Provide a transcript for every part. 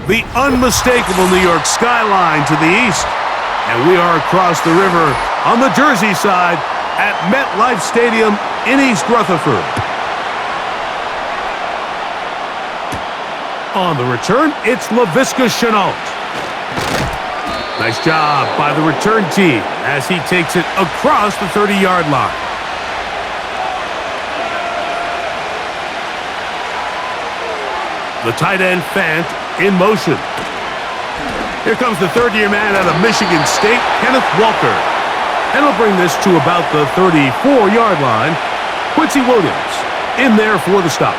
the unmistakable New York skyline to the east. And we are across the river on the Jersey side at MetLife Stadium in East Rutherford. On the return, it's Laviska Shenault. Nice job by the return team as he takes it across the 30-yard line. The tight end Fant in motion. Here comes the third-year man out of Michigan State, Kenneth Walker. And he'll bring this to about the 34-yard line. Quincy Williams in there for the stop.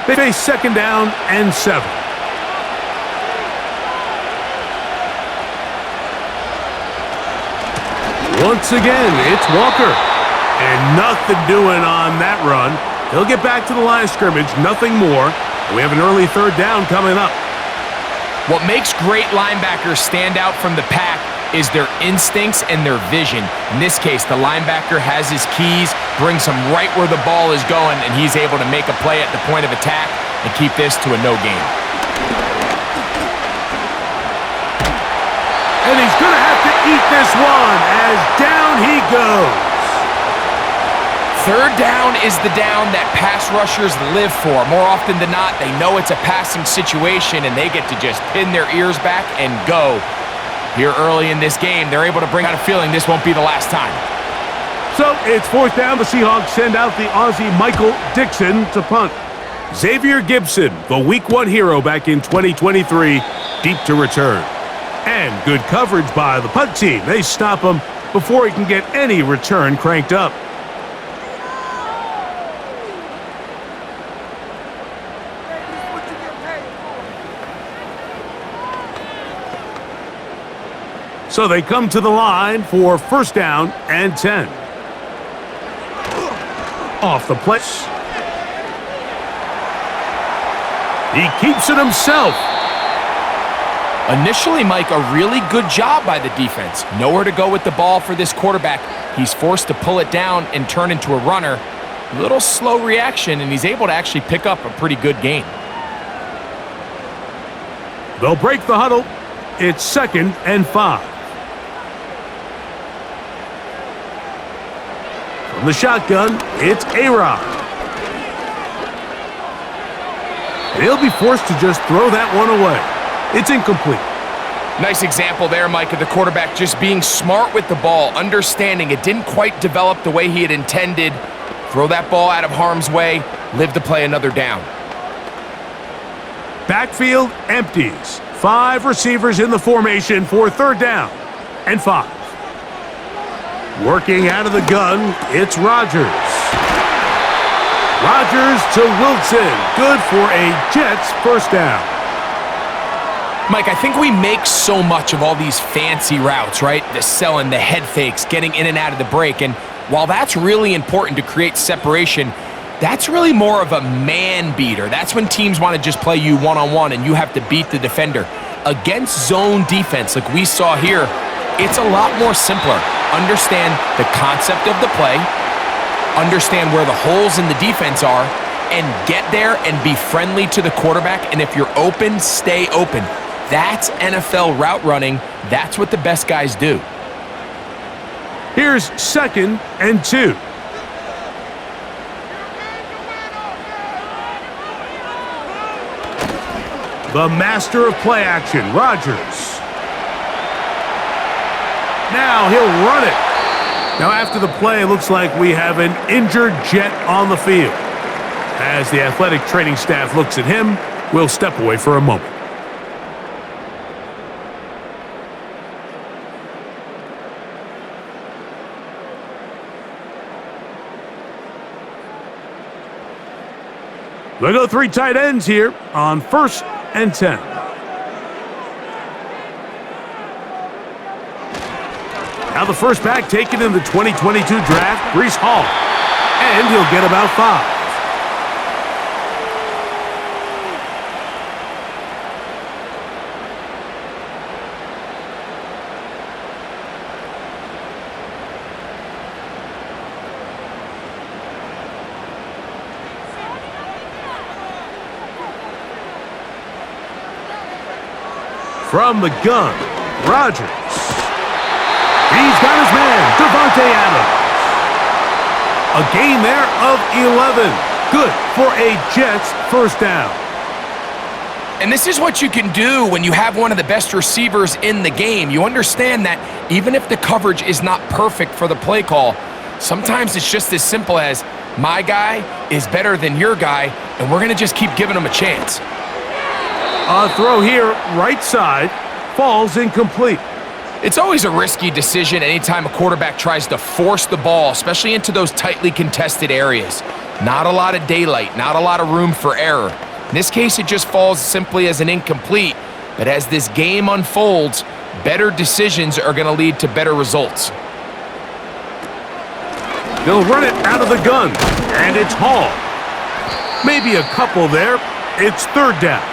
They face second down and 7. Once again, it's Walker. And nothing doing on that run. He'll get back to the line of scrimmage, nothing more. We have an early third down coming up. What makes great linebackers stand out from the pack is their instincts and their vision. In this case, the linebacker has his keys, brings him right where the ball is going, and he's able to make a play at the point of attack and keep this to a no gain. And he's going to have to eat this one as down he goes. Third down is the down that pass rushers live for. More often than not, they know it's a passing situation, and they get to just pin their ears back and go. Here early in this game, they're able to bring out a feeling this won't be the last time. So it's fourth down. The Seahawks send out the Aussie Michael Dixon to punt. Xavier Gibson, the Week 1 hero back in 2023, deep to return. And good coverage by the punt team. They stop him before he can get any return cranked up. So they come to the line for first down and 10. Off the play. He keeps it himself. Initially, Mike, a really good job by the defense. Nowhere to go with the ball for this quarterback. He's forced to pull it down and turn into a runner. A little slow reaction, and he's able to actually pick up a pretty good gain. They'll break the huddle. It's second and 5. From the shotgun, it's A-Rod. He'll be forced to just throw that one away. It's incomplete. Nice example there, Mike, of the quarterback just being smart with the ball, understanding it didn't quite develop the way he had intended. Throw that ball out of harm's way, live to play another down. Backfield empties. 5 receivers in the formation for third down and 5. Working out of the gun, it's Rodgers. Rodgers to Wilson. Good for a Jets first down. Mike, I think we make so much of all these fancy routes, right? The selling, the head fakes, getting in and out of the break. And while that's really important to create separation, that's really more of a man beater. That's when teams want to just play you one-on-one and you have to beat the defender. Against zone defense like we saw here, it's a lot more simpler. Understand the concept of the play, understand where the holes in the defense are, and get there and be friendly to the quarterback. And if you're open, stay open. That's NFL route running. That's what the best guys do. Here's second and 2. The master of play action, Rodgers. Now he'll run it. Now after the play, it looks like we have an injured Jet on the field. As the athletic training staff looks at him, we'll step away for a moment. They go 3 tight ends here on first and 10. Now the first back taken in the 2022 draft, Breece Hall. And he'll get about 5. From the gun, Rodgers. He's got his man, Davante Adams. A gain there of 11. Good for a Jets first down. And this is what you can do when you have one of the best receivers in the game. You understand that even if the coverage is not perfect for the play call, sometimes it's just as simple as my guy is better than your guy, and we're going to just keep giving him a chance. A throw here, right side, falls incomplete. It's always a risky decision anytime a quarterback tries to force the ball, especially into those tightly contested areas. Not a lot of daylight, not a lot of room for error. In this case, it just falls simply as an incomplete. But as this game unfolds, better decisions are going to lead to better results. They'll run it out of the gun, and it's Hall. Maybe a couple there. It's third down.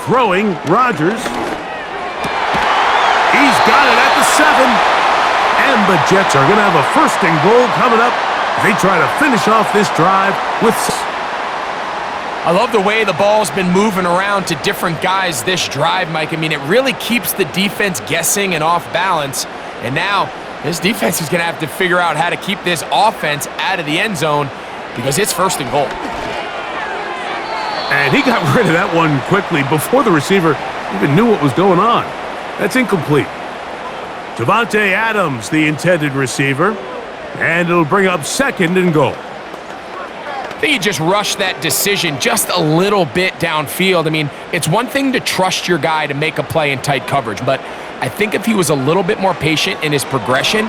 Throwing, Rodgers. He's got it at the 7. And the Jets are going to have a first and goal coming up. They try to finish off this drive with... I love the way the ball's been moving around to different guys this drive, Mike. I mean, it really keeps the defense guessing and off balance. And now this defense is going to have to figure out how to keep this offense out of the end zone because it's first and goal. And he got rid of that one quickly before the receiver even knew what was going on. That's incomplete. Davante Adams, the intended receiver, and it'll bring up second and goal. I think he just rushed that decision just a little bit downfield. I mean, it's one thing to trust your guy to make a play in tight coverage, but I think if he was a little bit more patient in his progression,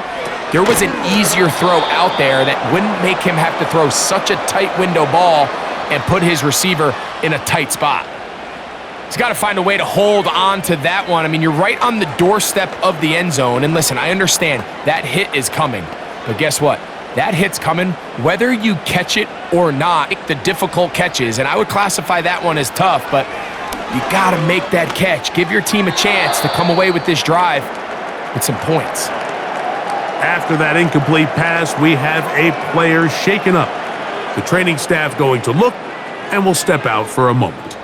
there was an easier throw out there that wouldn't make him have to throw such a tight window ball and put his receiver in a tight spot. He's got to find a way to hold on to that one. I mean, you're right on the doorstep of the end zone. And listen, I understand that hit is coming. But guess what? That hit's coming whether you catch it or not. The difficult catches, and I would classify that one as tough, but you got to make that catch. Give your team a chance to come away with this drive with some points. After that incomplete pass, we have a player shaken up. The training staff going to look, and will step out for a moment.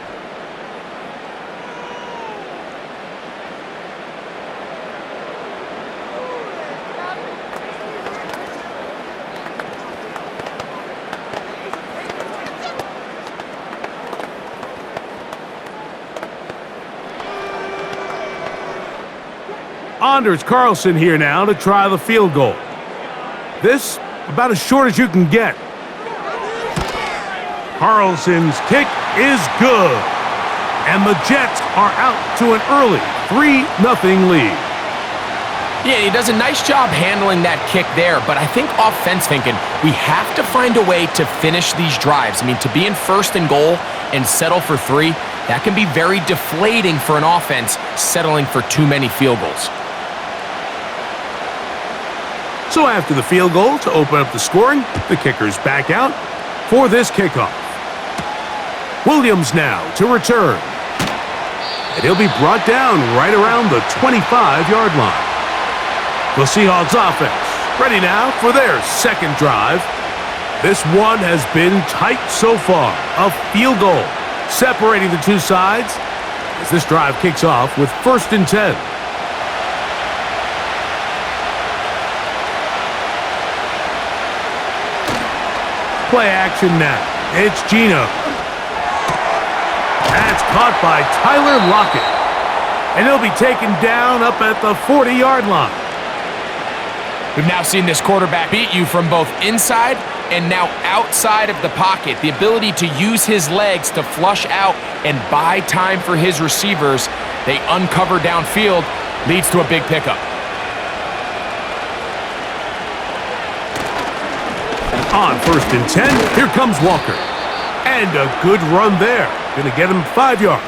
Anders Carlson here now to try the field goal. This about as short as you can get. Carlson's kick is good. And the Jets are out to an early 3-0 lead. Yeah, he does a nice job handling that kick there, but I think offense thinking, we have to find a way to finish these drives. I mean, to be in first and goal and settle for 3, that can be very deflating for an offense settling for too many field goals. So after the field goal to open up the scoring, the kicker's back out for this kickoff. Williams now to return. And he'll be brought down right around the 25-yard line. The Seahawks offense ready now for their second drive. This one has been tight so far. A field goal separating the two sides as this drive kicks off with 1st and 10. Play action now. It's Geno. That's caught by Tyler Lockett. And he'll be taken down up at the 40-yard line. We've now seen this quarterback beat you from both inside and now outside of the pocket. The ability to use his legs to flush out and buy time for his receivers. They uncover downfield, leads to a big pickup. On 1st and 10, here comes Walker. And a good run there. Gonna get him 5 yards.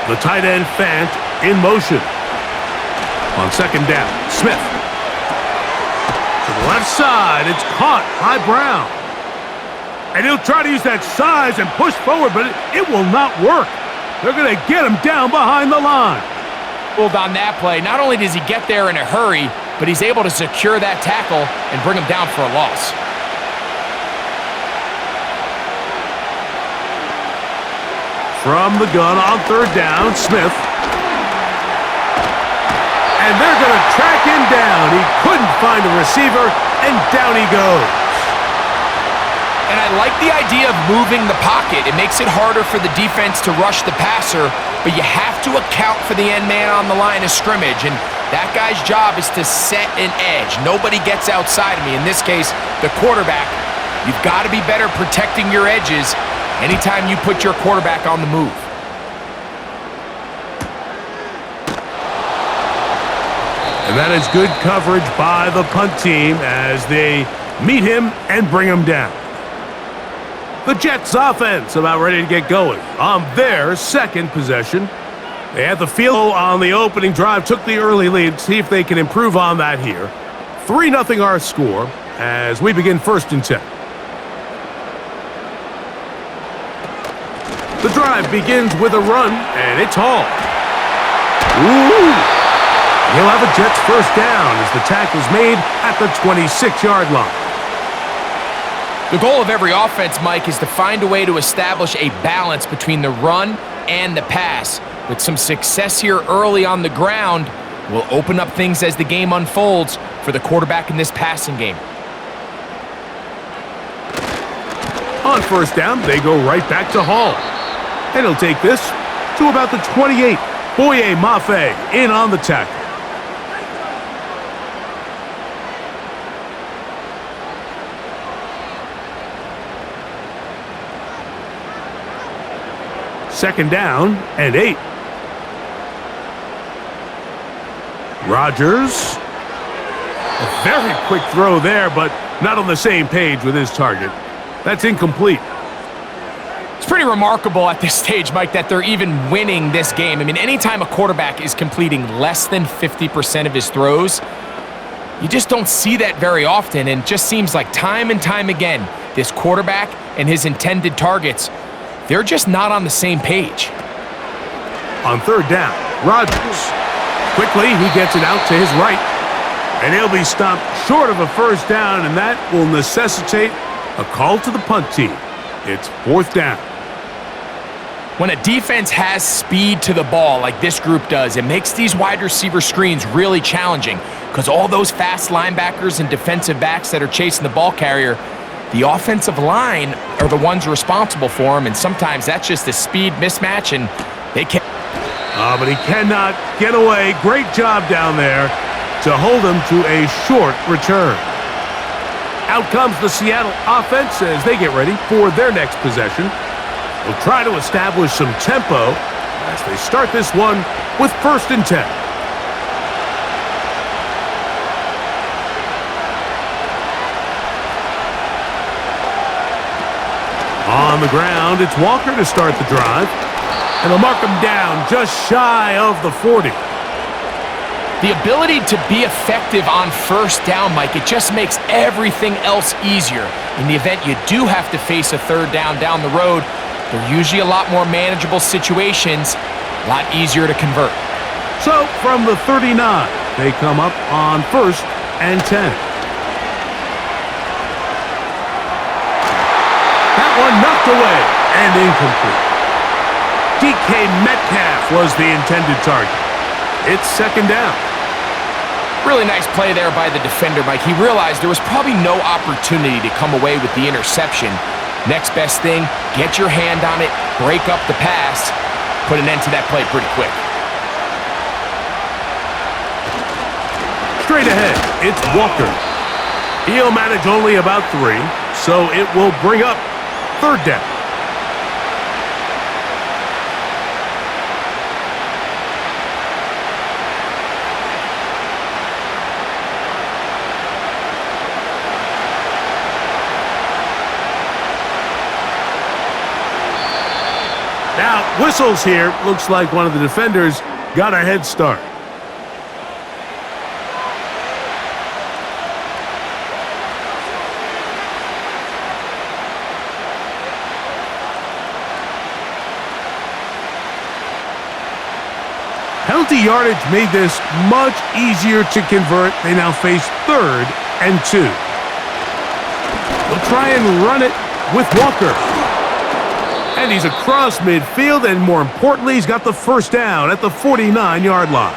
The tight end Fant in motion. On second down, Smith. To the left side, it's caught by Brown. And he'll try to use that size and push forward, but it will not work. They're going to get him down behind the line. On that play, not only does he get there in a hurry, but he's able to secure that tackle and bring him down for a loss. From the gun on third down, Smith. And they're going to track him down. He couldn't find a receiver, and down he goes. And I like the idea of moving the pocket. It makes it harder for the defense to rush the passer, but you have to account for the end man on the line of scrimmage, and that guy's job is to set an edge. Nobody gets outside of me. In this case, the quarterback. You've got to be better protecting your edges anytime you put your quarterback on the move. And that is good coverage by the punt team as they meet him and bring him down. The Jets offense about ready to get going on their second possession. They had the field on the opening drive, took the early lead. See if they can improve on that here. 3-0 our score as we begin 1st and 10. The drive begins with a run, and it's Hall. Ooh! He'll have a Jets first down as the tackle's made at the 26-yard line. The goal of every offense, Mike, is to find a way to establish a balance between the run and the pass. With some success here early on the ground, will open up things as the game unfolds for the quarterback in this passing game. On first down, they go right back to Hall. And he'll take this to about the 28. Boye Mafe in on the tackle. Second down and 8. Rodgers. A very quick throw there, but not on the same page with his target. That's incomplete. It's pretty remarkable at this stage, Mike, that they're even winning this game. I mean, anytime a quarterback is completing less than 50% of his throws, you just don't see that very often, and it just seems like time and time again, this quarterback and his intended targets, they're just not on the same page. On third down, Rodgers. Quickly, he gets it out to his right. And he'll be stopped short of a first down, and that will necessitate a call to the punt team. It's 4th down. When a defense has speed to the ball like this group does, it makes these wide receiver screens really challenging because all those fast linebackers and defensive backs that are chasing the ball carrier, the offensive line are the ones responsible for them, and sometimes that's just a speed mismatch, and they can't. But he cannot get away. Great job down there to hold him to a short return. Out comes the Seattle offense as they get ready for their next possession. They'll try to establish some tempo as they start this one with 1st and 10. On the ground, it's Walker to start the drive. And they'll mark him down just shy of the 40. The ability to be effective on first down, Mike, it just makes everything else easier. In the event you do have to face a third down the road, they're usually a lot more manageable situations, a lot easier to convert. So from the 39, they come up on 1st and 10. That one knocked away and incomplete. DK Metcalf was the intended target. It's 2nd down. Really nice play there by the defender, Mike. He realized there was probably no opportunity to come away with the interception. Next best thing, get your hand on it, break up the pass, put an end to that play pretty quick. Straight ahead, it's Walker. He'll manage only about 3, so it will bring up 3rd down. Now, Whistles here. Looks like one of the defenders got a head start. Penalty yardage made this much easier to convert. They now face 3rd and 2. They'll try and run it with Walker. And he's across midfield, and more importantly, he's got the first down at the 49-yard line.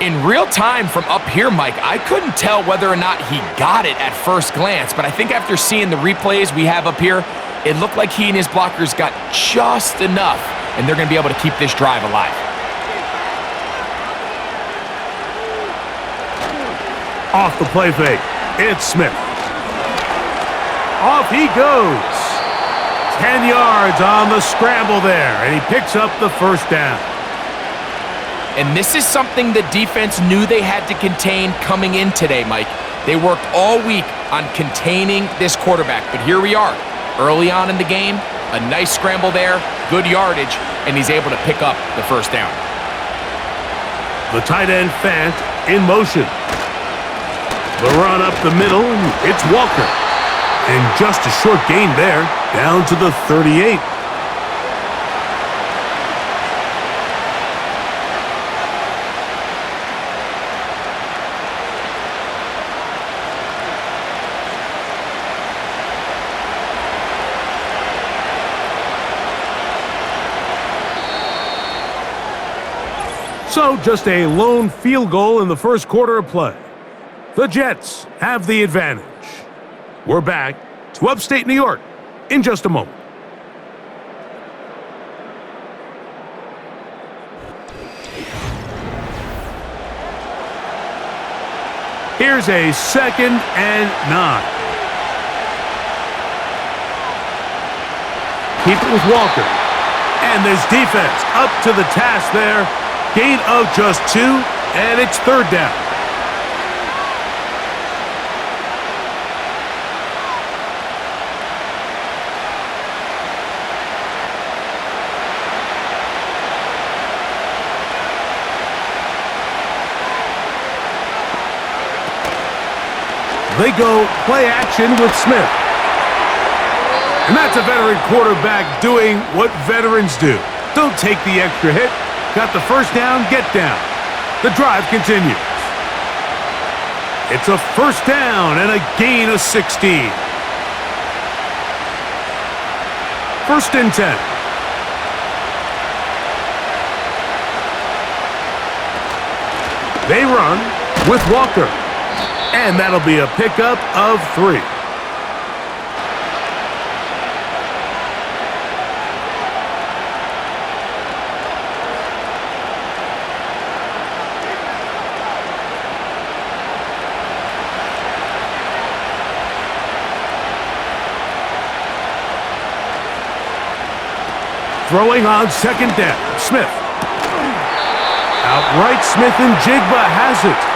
In real time from up here, Mike, I couldn't tell whether or not he got it at first glance, but I think after seeing the replays we have up here, it looked like he and his blockers got just enough, and they're going to be able to keep this drive alive. Off the play fake, it's Smith. Off he goes. 10 yards on the scramble there, and he picks up the first down. And this is something the defense knew they had to contain coming in today, Mike. They worked all week on containing this quarterback, but here we are. Early on in the game, a nice scramble there, good yardage, and he's able to pick up the first down. The tight end Fant in motion. The run up the middle, it's Walker. And just a short gain there, down to the 38. So just a lone field goal in the first quarter of play. The Jets have the advantage. We're back to upstate New York in just a moment. Here's a 2nd and 9. Keep it with Walker. And this defense up to the task there. Gain of just 2, and it's 3rd down. They go play action with Smith. And that's a veteran quarterback doing what veterans do. Don't take the extra hit. Got the first down, get down. The drive continues. It's a first down and a gain of 16. 1st and 10. They run with Walker. And that'll be a pickup of 3. Throwing on 2nd down, Smith. Outright Smith and Jigba has it.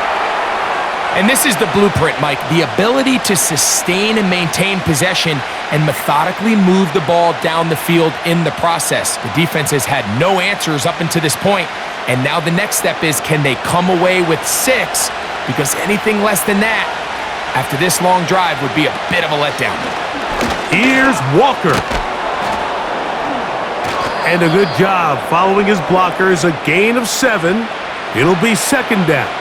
And this is the blueprint, Mike. The ability to sustain and maintain possession and methodically move the ball down the field in the process. The defense has had no answers up until this point, and now the next step is, can they come away with 6? Because anything less than that, after this long drive, would be a bit of a letdown. Here's Walker. And a good job following his blockers, a gain of 7. It'll be 2nd down.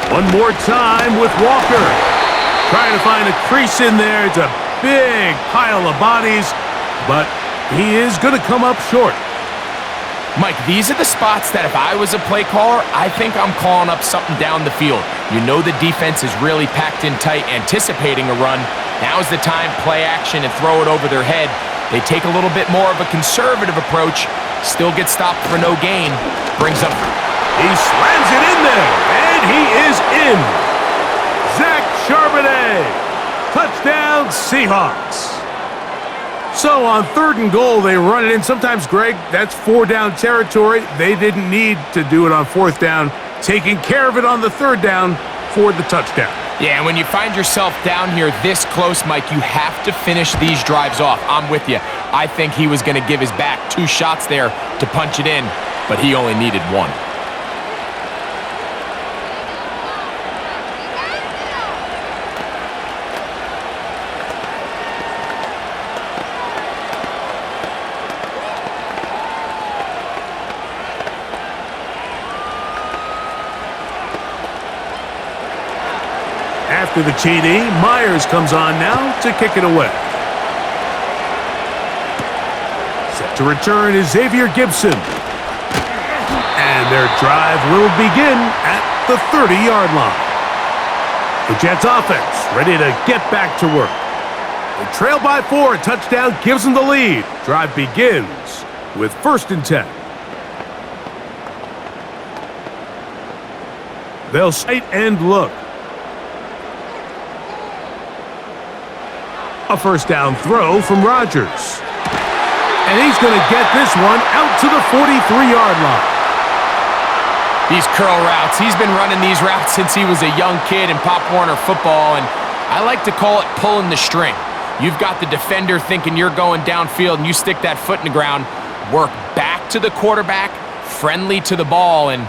One more time with Walker. Trying to find a crease in there. It's a big pile of bodies, but he is going to come up short. Mike, these are the spots that if I was a play caller, I think I'm calling up something down the field. You know the defense is really packed in tight, anticipating a run. Now's the time, play action and throw it over their head. They take a little bit more of a conservative approach, still get stopped for no gain, brings up. He slams it in there, and he is in. Zach Charbonnet, touchdown Seahawks. So on 3rd and goal, they run it in. Sometimes, Greg, that's 4-down territory. They didn't need to do it on 4th down, taking care of it on the 3rd down for the touchdown. Yeah, and when you find yourself down here this close, Mike, you have to finish these drives off. I'm with you. I think he was going to give his back 2 shots there to punch it in, but he only needed 1. After the TD, Myers comes on now to kick it away. Set to return is Xavier Gibson. And their drive will begin at the 30-yard line. The Jets offense ready to get back to work. They trail by 4. A touchdown gives them the lead. Drive begins with 1st and 10. They'll sight and look. A 1st down throw from Rodgers. And he's going to get this one out to the 43-yard line. These curl routes, he's been running these routes since he was a young kid in Pop Warner football, and I like to call it pulling the string. You've got the defender thinking you're going downfield, and you stick that foot in the ground, work back to the quarterback, friendly to the ball, and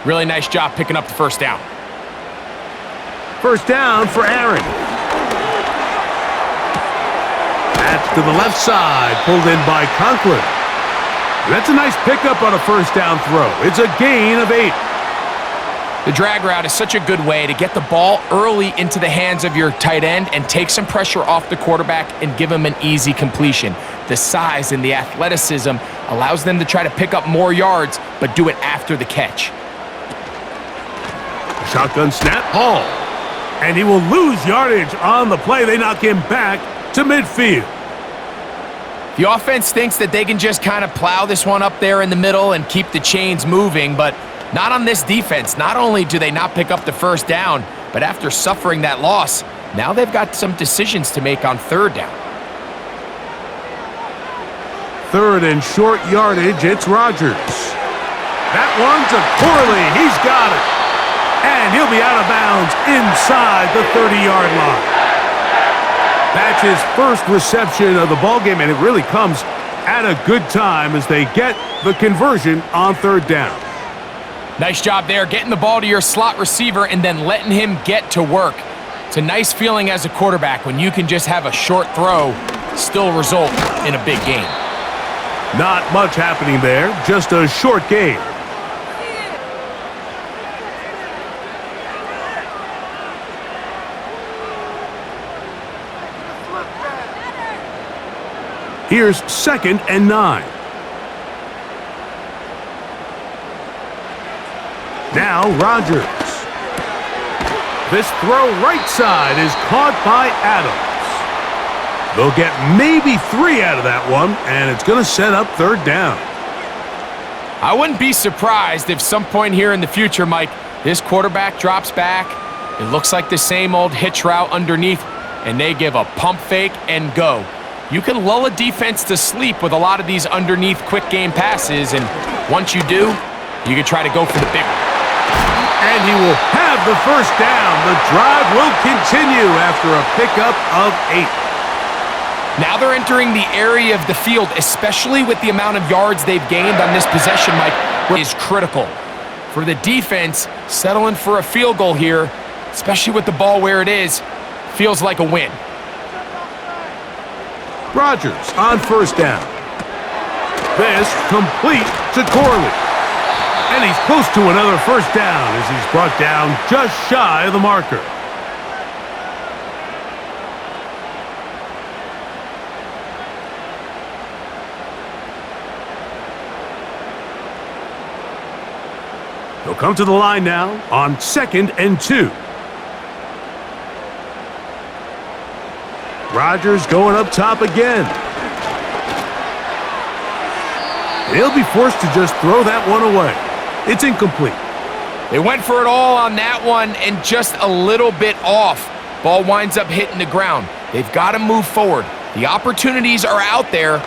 really nice job picking up the 1st down. 1st down for Aaron. To the left side, pulled in by Conklin. That's a nice pickup on a 1st down throw. It's a gain of 8. The drag route is such a good way to get the ball early into the hands of your tight end and take some pressure off the quarterback and give him an easy completion. The size and the athleticism allows them to try to pick up more yards, but do it after the catch. Shotgun snap, Hall. And he will lose yardage on the play. They knock him back to midfield. The offense thinks that they can just kind of plow this one up there in the middle and keep the chains moving, but not on this defense. Not only do they not pick up the 1st down, but after suffering that loss, now they've got some decisions to make on 3rd down. 3rd and short yardage, it's Rodgers. That one's a Corley. He's got it. And he'll be out of bounds inside the 30-yard line. That's his 1st reception of the ballgame, and it really comes at a good time as they get the conversion on 3rd down. Nice job there, getting the ball to your slot receiver and then letting him get to work. It's a nice feeling as a quarterback when you can just have a short throw still result in a big game. Not much happening there, just a short game. Here's 2nd and 9. Now Rodgers. This throw right side is caught by Adams. They'll get maybe 3 out of that one, and it's going to set up 3rd down. I wouldn't be surprised if some point here in the future, Mike, this quarterback drops back. It looks like the same old hitch route underneath, and they give a pump fake and go. You can lull a defense to sleep with a lot of these underneath quick game passes, and once you do, you can try to go for the big one. And he will have the 1st down. The drive will continue after a pickup of 8. Now they're entering the area of the field, especially with the amount of yards they've gained on this possession, Mike, is critical. For the defense, settling for a field goal here, especially with the ball where it is, feels like a win. Rodgers on 1st down. This complete to Corley. And he's close to another 1st down as he's brought down just shy of the marker. He'll come to the line now on 2nd and 2. Rodgers going up top again. He'll be forced to just throw that one away. It's incomplete. They went for it all on that one and just a little bit off. Ball winds up hitting the ground. They've got to move forward. The opportunities are out there.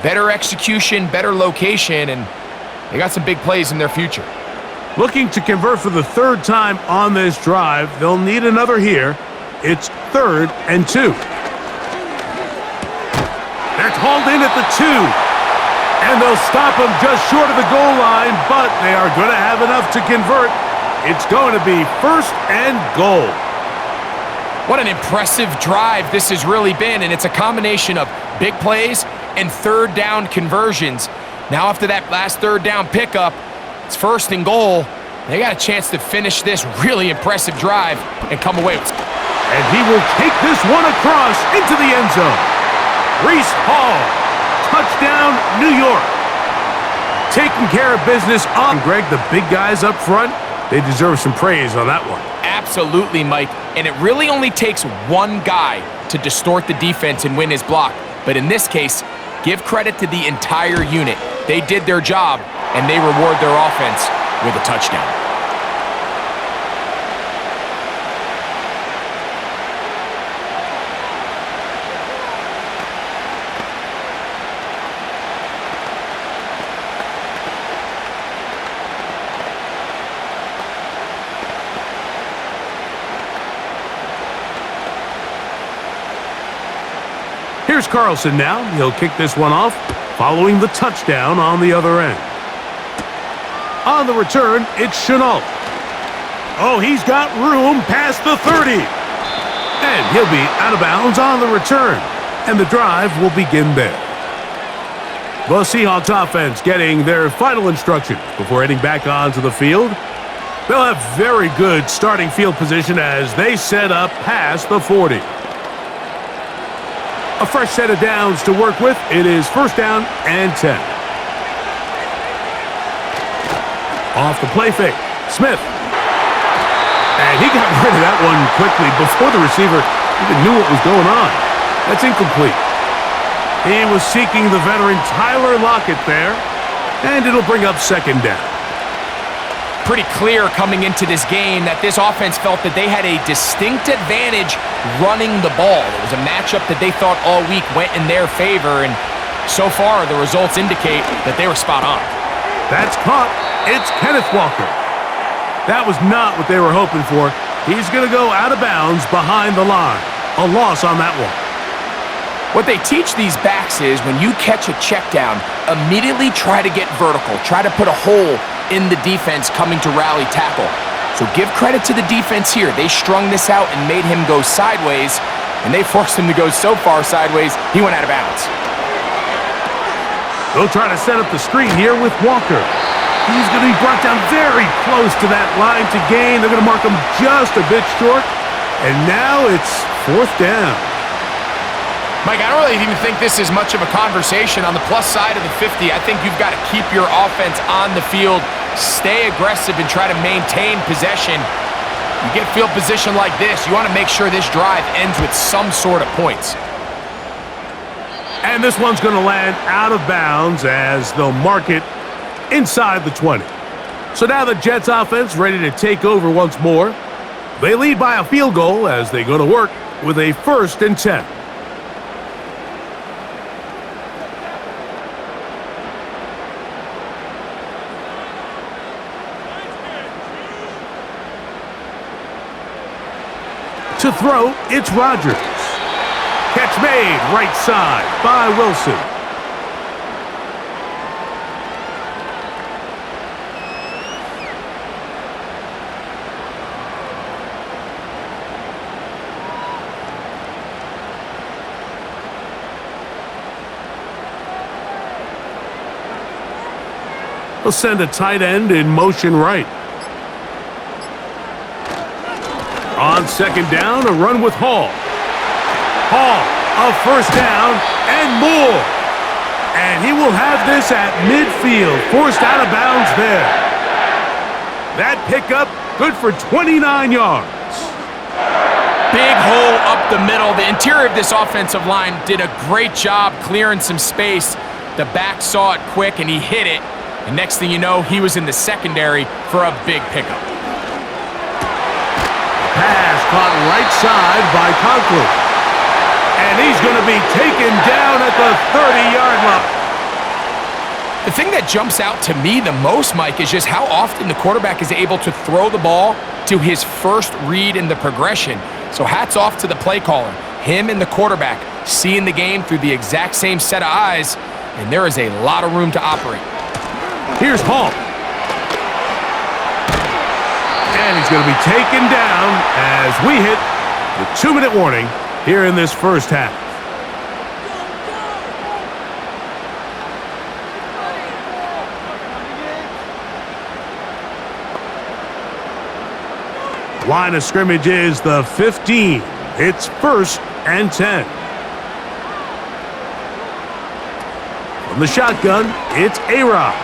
Better execution, better location, and they got some big plays in their future. Looking to convert for the third time on this drive. They'll need another here. It's 3rd and 2. They're hauled in at the 2. And they'll stop him just short of the goal line, but they are going to have enough to convert. It's going to be 1st and goal. What an impressive drive this has really been, and it's a combination of big plays and third down conversions. Now after that last third down pickup, it's 1st and goal. They got a chance to finish this really impressive drive and come away with it. And he will take this one across into the end zone. Reese Hall, touchdown, New York. Taking care of business on Greg, the big guys up front. They deserve some praise on that one. Absolutely, Mike. And it really only takes one guy to distort the defense and win his block. But in this case, give credit to the entire unit. They did their job, and they reward their offense with a touchdown. Here's Carlson now. He'll kick this one off, following the touchdown on the other end. On the return, it's Chenault. Oh, he's got room past the 30. And he'll be out of bounds on the return. And the drive will begin there. The Seahawks offense getting their final instructions before heading back onto the field. They'll have very good starting field position as they set up past the 40. A fresh set of downs to work with. It is 1st down and 10. Off the play fake. Smith. And he got rid of that one quickly before the receiver even knew what was going on. That's incomplete. He was seeking the veteran Tyler Lockett there. And it'll bring up 2nd down. Pretty clear coming into this game that this offense felt that they had a distinct advantage running the ball. It was a matchup that they thought all week went in their favor, and so far the results indicate that they were spot on. That's caught. It's Kenneth Walker. That was not what they were hoping for. He's going to go out of bounds behind the line. A loss on that one. What they teach these backs is when you catch a check down, immediately try to get vertical. Try to put a hole in the defense coming to rally tackle. So give credit to the defense here. They strung this out and made him go sideways, and they forced him to go so far sideways, he went out of bounds. They'll try to set up the screen here with Walker. He's going to be brought down very close to that line to gain. They're going to mark him just a bit short. And now it's 4th down. Mike, I don't really even think this is much of a conversation on the plus side of the 50. I think you've got to keep your offense on the field, stay aggressive, and try to maintain possession. You get field position like this, you want to make sure this drive ends with some sort of points. And this one's going to land out of bounds as they'll mark it inside the 20. So now the Jets offense ready to take over once more. They lead by a field goal as they go to work with a 1st and 10. To throw, it's Rodgers. Catch made right side by Wilson. They'll send a tight end in motion right. On 2nd down, a run with Hall. Hall, a 1st down and more. And he will have this at midfield, forced out of bounds there. That pickup, good for 29 yards. Big hole up the middle. The interior of this offensive line did a great job clearing some space. The back saw it quick, and he hit it. And next thing you know, he was in the secondary for a big pickup. Pass caught right side by Conklin. And he's going to be taken down at the 30-yard line. The thing that jumps out to me the most, Mike, is just how often the quarterback is able to throw the ball to his first read in the progression. So hats off to the play caller. Him and the quarterback seeing the game through the exact same set of eyes, and there is a lot of room to operate. Here's Hall. And he's going to be taken down as we hit the 2-minute warning here in this first half. Line of scrimmage is the 15. It's 1st and 10. From the shotgun, it's A-Rod.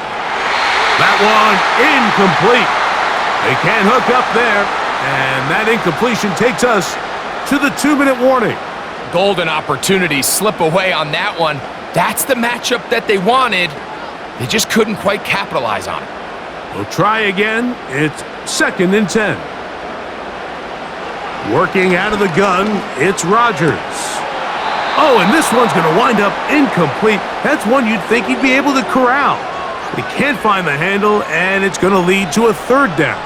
That one incomplete. They can't hook up there, and that incompletion takes us to the 2-minute warning. Golden opportunities slip away on that one. That's the matchup that they wanted. They just couldn't quite capitalize on it. We'll try again. It's 2nd and 10. Working out of the gun, it's Rodgers. Oh, and this one's going to wind up incomplete. That's one you'd think he'd be able to corral. He can't find the handle, and it's going to lead to a 3rd down.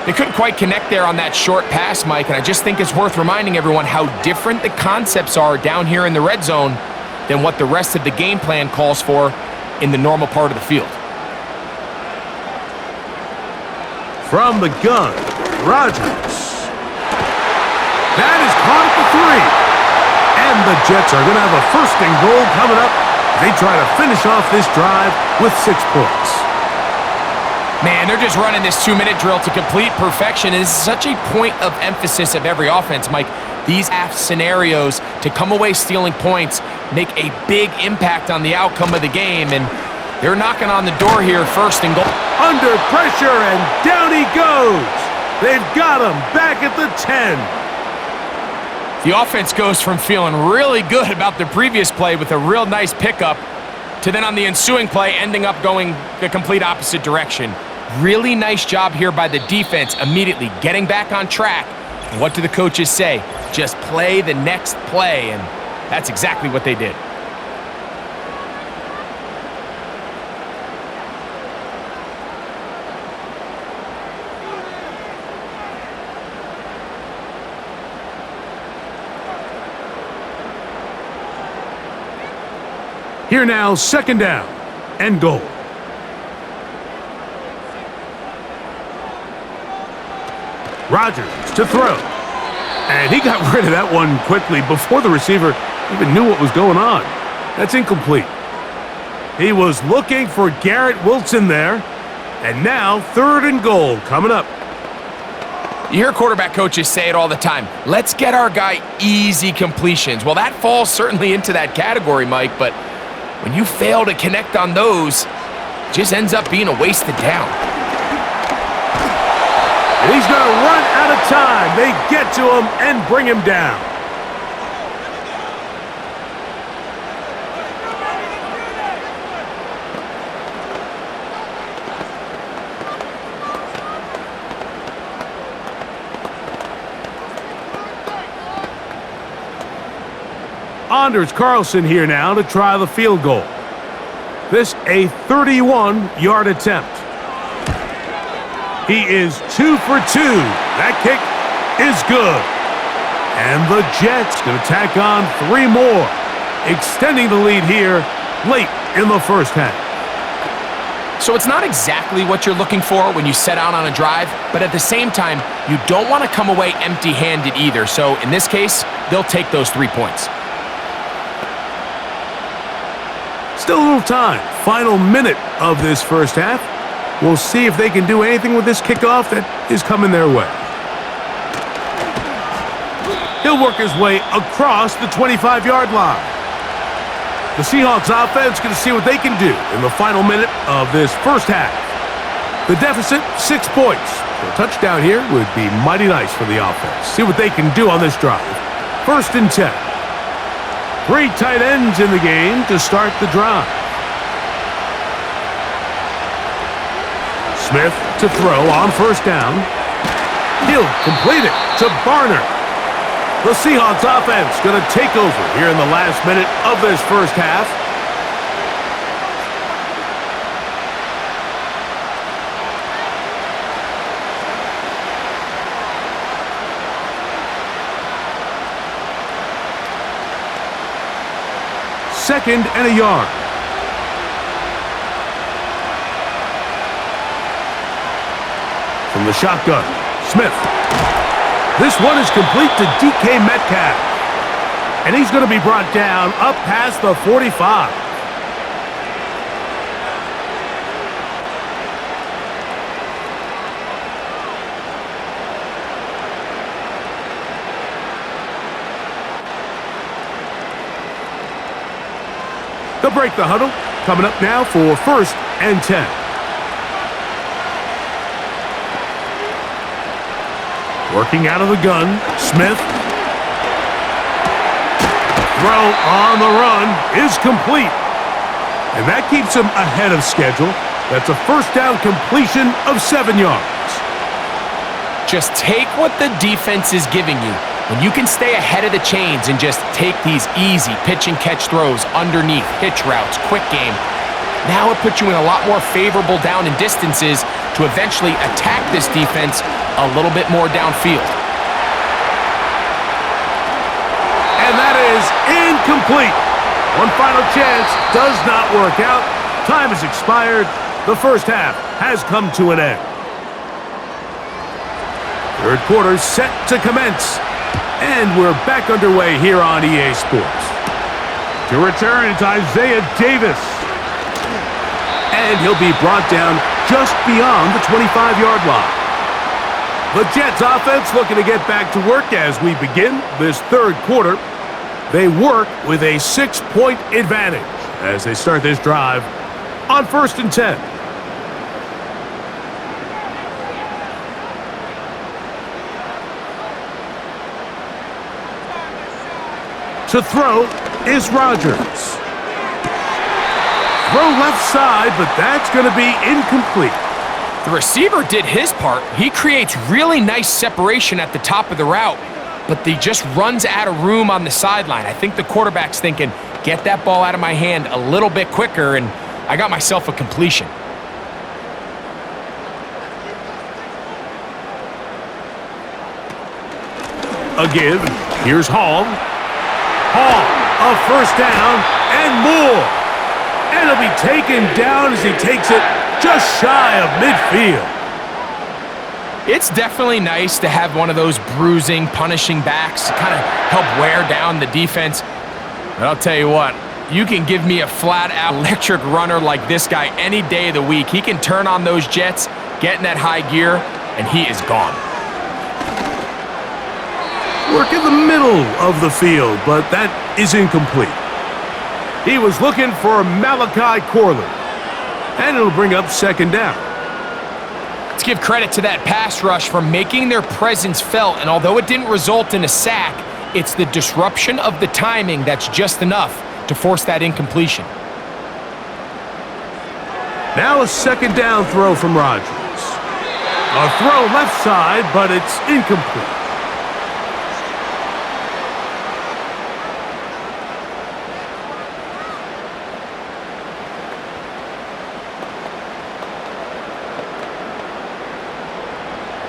They couldn't quite connect there on that short pass, Mike, and I just think it's worth reminding everyone how different the concepts are down here in the red zone than what the rest of the game plan calls for in the normal part of the field. From the gun, Rodgers. That is caught at the 3. And the Jets are going to have a 1st and goal coming up. They try to finish off this drive with 6 points. Man, they're just running this 2-minute drill to complete perfection. It is such a point of emphasis of every offense, Mike. These half scenarios to come away stealing points make a big impact on the outcome of the game. And they're knocking on the door here, 1st and goal. Under pressure, and down he goes. They've got him back at the 10. The offense goes from feeling really good about the previous play with a real nice pickup to then on the ensuing play ending up going the complete opposite direction. Really nice job here by the defense immediately getting back on track. And what do the coaches say? Just play the next play, and that's exactly what they did. Here now, 2nd down and goal. Rodgers to throw. And he got rid of that one quickly before the receiver even knew what was going on. That's incomplete. He was looking for Garrett Wilson there. And now 3rd and goal coming up. You hear quarterback coaches say it all the time. Let's get our guy easy completions. Well, that falls certainly into that category, Mike, but when you fail to connect on those, it just ends up being a wasted down. And he's going to run out of time. They get to him and bring him down. Anders Carlson here now to try the field goal. This a 31-yard attempt. He is 2 for 2. That kick is good. And the Jets going to tack on 3 more, extending the lead here late in the first half. So it's not exactly what you're looking for when you set out on a drive, but at the same time, you don't want to come away empty-handed either. So in this case, they'll take those 3 points. Still a little time. Final minute of this first half. We'll see if they can do anything with this kickoff that is coming their way. He'll work his way across the 25-yard line. The Seahawks offense going to see what they can do in the final minute of this first half. The deficit, 6 points. So a touchdown here would be mighty nice for the offense. See what they can do on this drive. 1st and 10. 3 tight ends in the game to start the drive. Smith to throw on 1st down. He'll complete it to Barner. The Seahawks offense going to take over here in the last minute of this first half. Second and a yard. From the shotgun, Smith. This one is complete to DK Metcalf. And he's going to be brought down up past the 45. They'll break the huddle. Coming up now for 1st and 10. Working out of the gun, Smith. Throw on the run is complete. And that keeps him ahead of schedule. That's a first down completion of 7 yards. Just take what the defense is giving you. When you can stay ahead of the chains and just take these easy pitch and catch throws underneath, hitch routes, quick game, now it puts you in a lot more favorable down and distances to eventually attack this defense a little bit more downfield. And that is incomplete. One final chance does not work out. Time has expired. The first half has come to an end. Third quarter set to commence. And we're back underway here on EA Sports. To return, it's Isaiah Davis. And he'll be brought down just beyond the 25-yard line. The Jets offense looking to get back to work as we begin this third quarter. They work with a 6-point advantage as they start this drive on 1st and 10. To throw is Rodgers. Throw left side, but that's going to be incomplete. The receiver did his part. He creates really nice separation at the top of the route, but he just runs out of room on the sideline. I think the quarterback's thinking, get that ball out of my hand a little bit quicker, and I got myself a completion. A give. Here's Hall. Hall, a first down and more. And he'll be taken down as he takes it just shy of midfield. It's definitely nice to have one of those bruising, punishing backs to kind of help wear down the defense. But I'll tell you what, you can give me a flat-out electric runner like this guy any day of the week. He can turn on those jets, get in that high gear, and he is gone. Work in the middle of the field, but that is incomplete. He was looking for Malachi Corley, and it'll bring up 2nd down. Let's give credit to that pass rush for making their presence felt, and although it didn't result in a sack, it's the disruption of the timing that's just enough to force that incompletion. Now a 2nd down throw from Rodgers. A throw left side, but it's incomplete.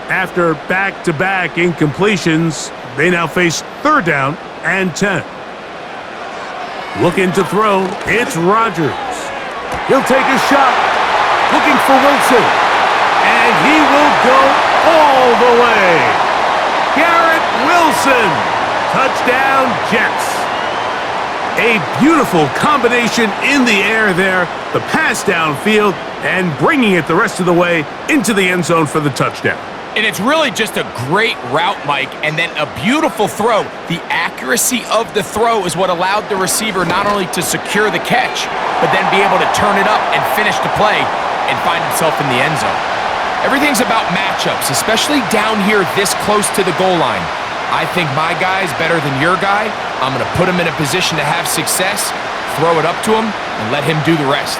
After back-to-back incompletions, they now face 3rd down and 10. Looking to throw, it's Rodgers. He'll take a shot, looking for Wilson, and he will go all the way. Garrett Wilson, touchdown Jets. A beautiful combination in the air there, the pass downfield, and bringing it the rest of the way into the end zone for the touchdown. And it's really just a great route, Mike, and then a beautiful throw. The accuracy of the throw is what allowed the receiver not only to secure the catch, but then be able to turn it up and finish the play and find himself in the end zone. Everything's about matchups, especially down here this close to the goal line. I think my guy is better than your guy. I'm going to put him in a position to have success, throw it up to him, and let him do the rest.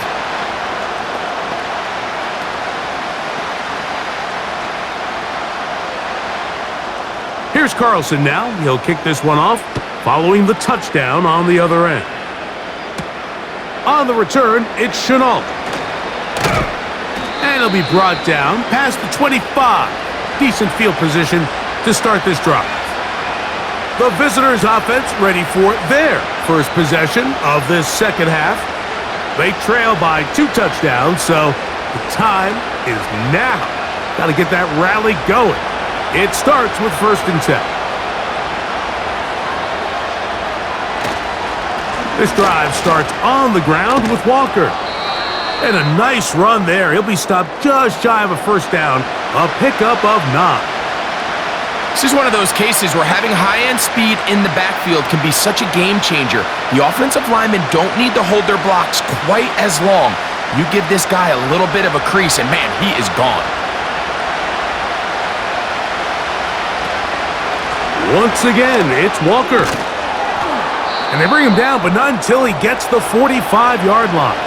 Here's Carlson now. He'll kick this one off, following the touchdown on the other end. On the return, it's Chenault. And he'll be brought down past the 25. Decent field position to start this drive. The visitors' offense ready for their first possession of this second half. They trail by 2 touchdowns, so the time is now. Got to get that rally going. It starts with 1st and 10. This drive starts on the ground with Walker. And a nice run there. He'll be stopped just shy of a first down. A pickup of 9. This is one of those cases where having high-end speed in the backfield can be such a game changer. The offensive linemen don't need to hold their blocks quite as long. You give this guy a little bit of a crease, and man, he is gone. Once again, it's Walker. And they bring him down, but not until he gets the 45-yard line.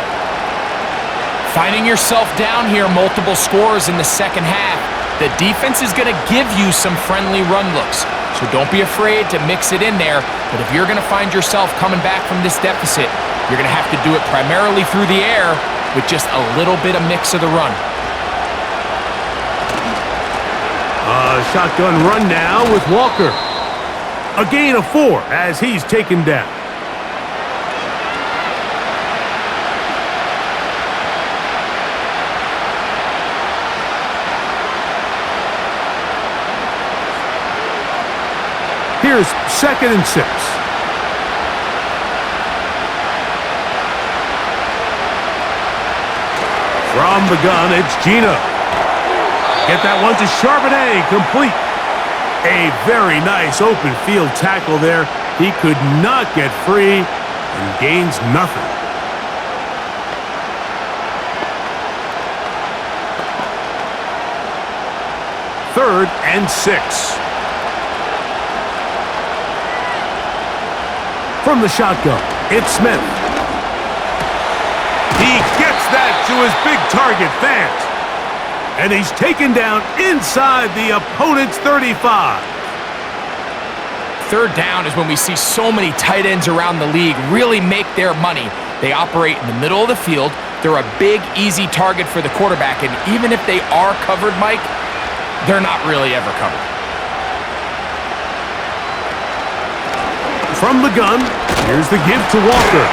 Finding yourself down here, multiple scores in the second half. The defense is going to give you some friendly run looks, so don't be afraid to mix it in there. But if you're going to find yourself coming back from this deficit, you're going to have to do it primarily through the air with just a little bit of mix of the run. Shotgun run now with Walker. A gain of 4 as he's taken down. Here's 2nd and 6. From the gun, it's Gino. Get that one to Charbonnet, complete. A very nice open field tackle there. He could not get free and gains nothing. Third and 6. From the shotgun, it's Smith. He gets that to his big target, Fant. And he's taken down inside the opponent's 35. Third down is when we see so many tight ends around the league really make their money. They operate in the middle of the field. They're a big, easy target for the quarterback. And even if they are covered, Mike, they're not really ever covered. From the gun, here's the give to Walker.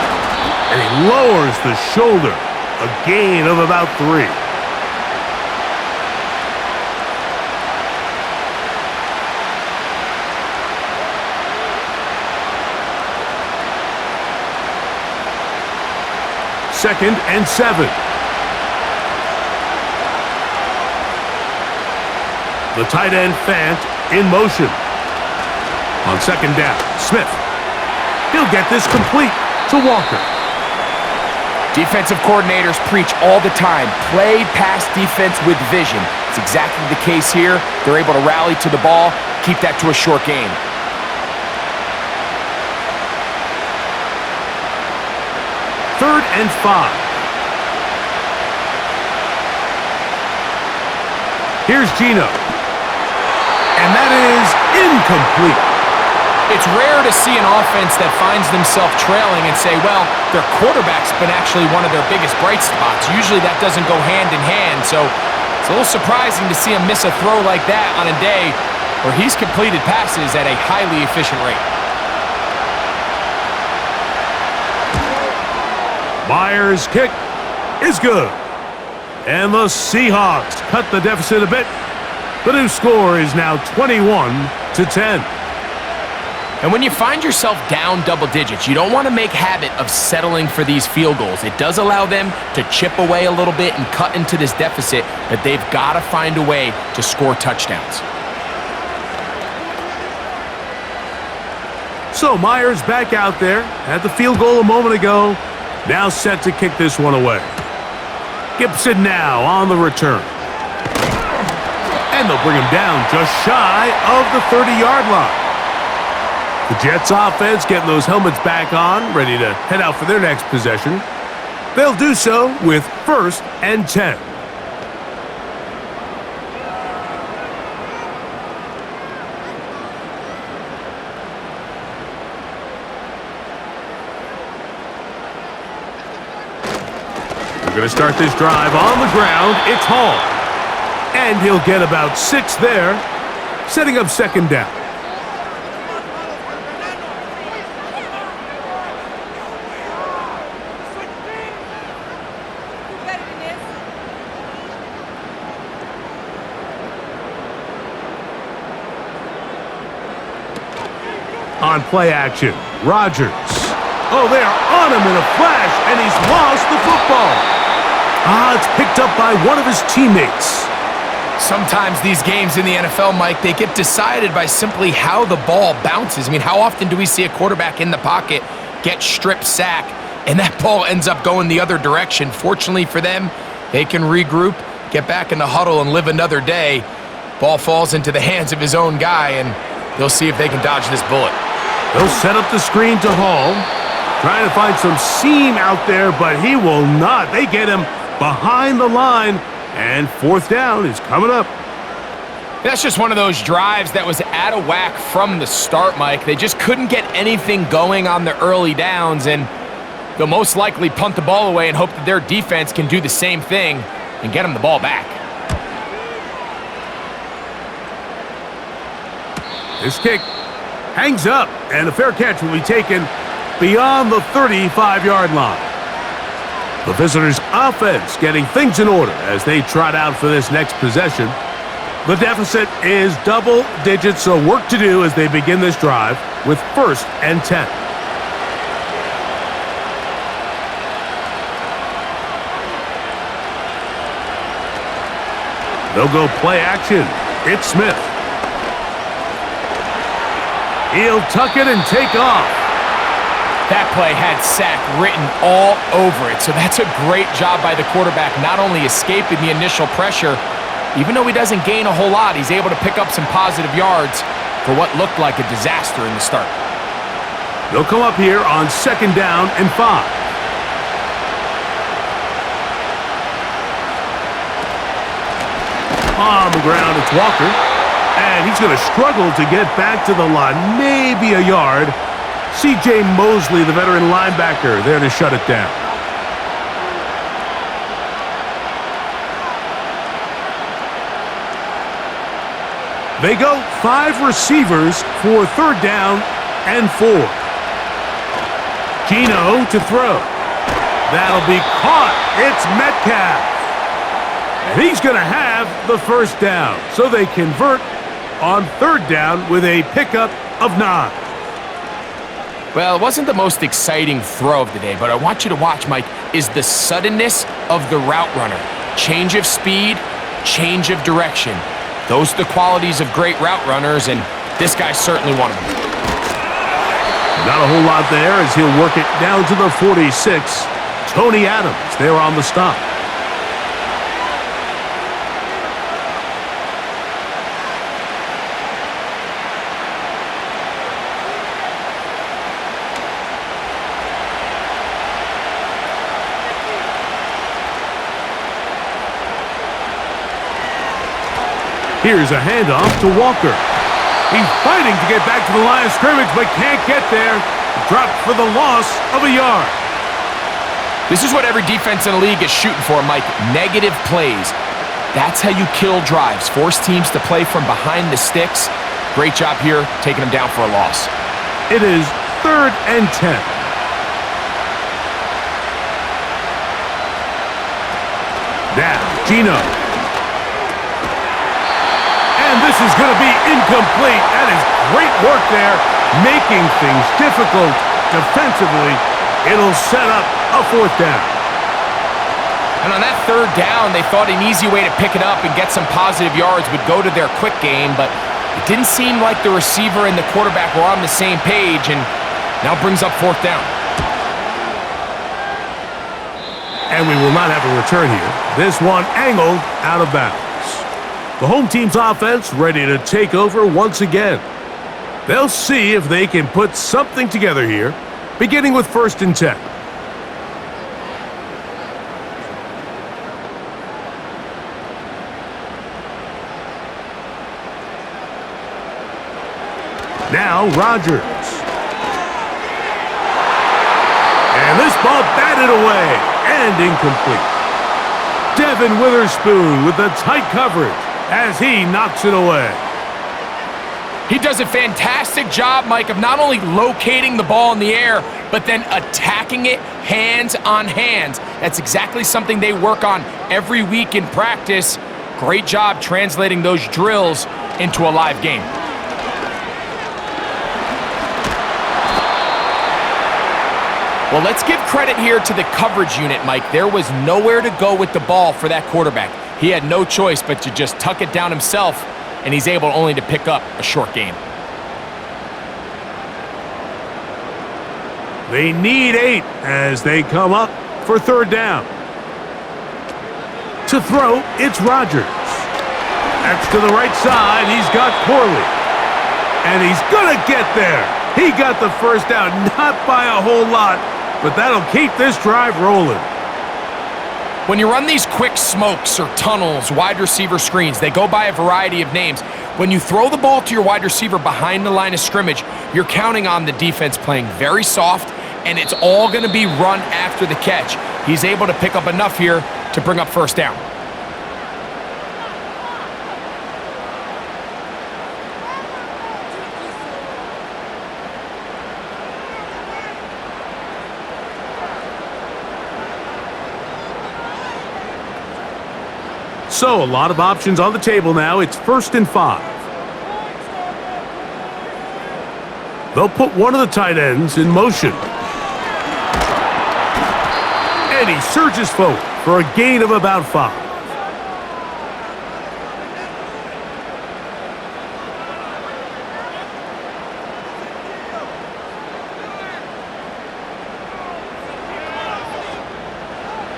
And he lowers the shoulder. A gain of about 3. Second and 7. The tight end Fant in motion. On 2nd down, Smith. He'll get this complete to Walker. Defensive coordinators preach all the time, play pass defense with vision. It's exactly the case here. They're able to rally to the ball, keep that to a short game. Third and 5. Here's Gino. And that is incomplete. It's rare to see an offense that finds themselves trailing and say, well, their quarterback's been actually one of their biggest bright spots. Usually that doesn't go hand in hand, so it's a little surprising to see him miss a throw like that on a day where he's completed passes at a highly efficient rate. Myers' kick is good. And the Seahawks cut the deficit a bit. The new score is now 21-10. And when you find yourself down double digits, you don't want to make habit of settling for these field goals. It does allow them to chip away a little bit and cut into this deficit, but they've got to find a way to score touchdowns. So Myers back out there, had the field goal a moment ago, now set to kick this one away. Gibson now on the return. And they'll bring him down just shy of the 30-yard line. The Jets offense getting those helmets back on, ready to head out for their next possession. They'll do so with 1st and 10. They're going to start this drive on the ground. It's Hall. And he'll get about 6 there, setting up second down. On play action, Rodgers. Oh, they are on him in a flash, and he's lost the football. It's picked up by one of his teammates. Sometimes these games in the NFL, Mike, they get decided by simply how the ball bounces. I mean, how often do we see a quarterback in the pocket get strip sack, and that ball ends up going the other direction? Fortunately for them, they can regroup, get back in the huddle, and live another day. Ball falls into the hands of his own guy, and they'll see if they can dodge this bullet. They'll set up the screen to Hall. Trying to find some seam out there, but he will not. They get him behind the line, and fourth down is coming up. That's just one of those drives that was out of whack from the start, Mike. They just couldn't get anything going on the early downs, and they'll most likely punt the ball away and hope that their defense can do the same thing and get them the ball back. This kick hangs up, and a fair catch will be taken beyond the 35-yard line. The visitors' offense getting things in order as they trot out for this next possession. The deficit is double digits, so work to do as they begin this drive with 1st and 10. They'll go play action. It's Smith. He'll tuck it and take off. That play had sack written all over it, so that's a great job by the quarterback, not only escaping the initial pressure, even though he doesn't gain a whole lot, he's able to pick up some positive yards for what looked like a disaster in the start. They'll come up here on 2nd down and 5. On the ground, it's Walker. And he's going to struggle to get back to the line, maybe a yard. C.J. Mosley, the veteran linebacker, there to shut it down. They go 5 receivers for 3rd down and 4. Geno to throw. That'll be caught. It's Metcalf. And he's going to have the 1st down. So they convert on 3rd down with a pickup of 9. Well, it wasn't the most exciting throw of the day, but I want you to watch, Mike, is the suddenness of the route runner. Change of speed, change of direction. Those are the qualities of great route runners, and this guy's certainly one of them. Not a whole lot there as he'll work it down to the 46. Tony Adams there on the stop. Here's a handoff to Walker. He's fighting to get back to the line of scrimmage, but can't get there. Dropped for the loss of a yard. This is what every defense in the league is shooting for, Mike. Negative plays. That's how you kill drives. Force teams to play from behind the sticks. Great job here, taking them down for a loss. It is 3rd and 10. Now, Geno. And this is going to be incomplete. That is great work there, making things difficult defensively. It'll set up a 4th down. And on that 3rd down, they thought an easy way to pick it up and get some positive yards would go to their quick game, but it didn't seem like the receiver and the quarterback were on the same page, and now brings up 4th down. And we will not have a return here. This one angled out of bounds. The home team's offense ready to take over once again. They'll see if they can put something together here, beginning with 1st and 10. Now Rodgers. And this ball batted away and incomplete. Devin Witherspoon with the tight coverage as he knocks it away. He does a fantastic job, Mike, of not only locating the ball in the air, but then attacking it hands on hands. That's exactly something they work on every week in practice. Great job translating those drills into a live game. Well, let's give credit here to the coverage unit, Mike. There was nowhere to go with the ball for that quarterback. He had no choice but to just tuck it down himself, and he's able only to pick up a short gain. They need 8 as they come up for third down. To throw, it's Rodgers. That's to the right side. He's got Corley. And he's going to get there. He got the first down, not by a whole lot, but that'll keep this drive rolling. When you run these quick smokes or tunnels, wide receiver screens, they go by a variety of names. When you throw the ball to your wide receiver behind the line of scrimmage, you're counting on the defense playing very soft, and it's all going to be run after the catch. He's able to pick up enough here to bring up first down. So, a lot of options on the table now. It's 1st and 5. They'll put one of the tight ends in motion. And he surges forward for a gain of about 5.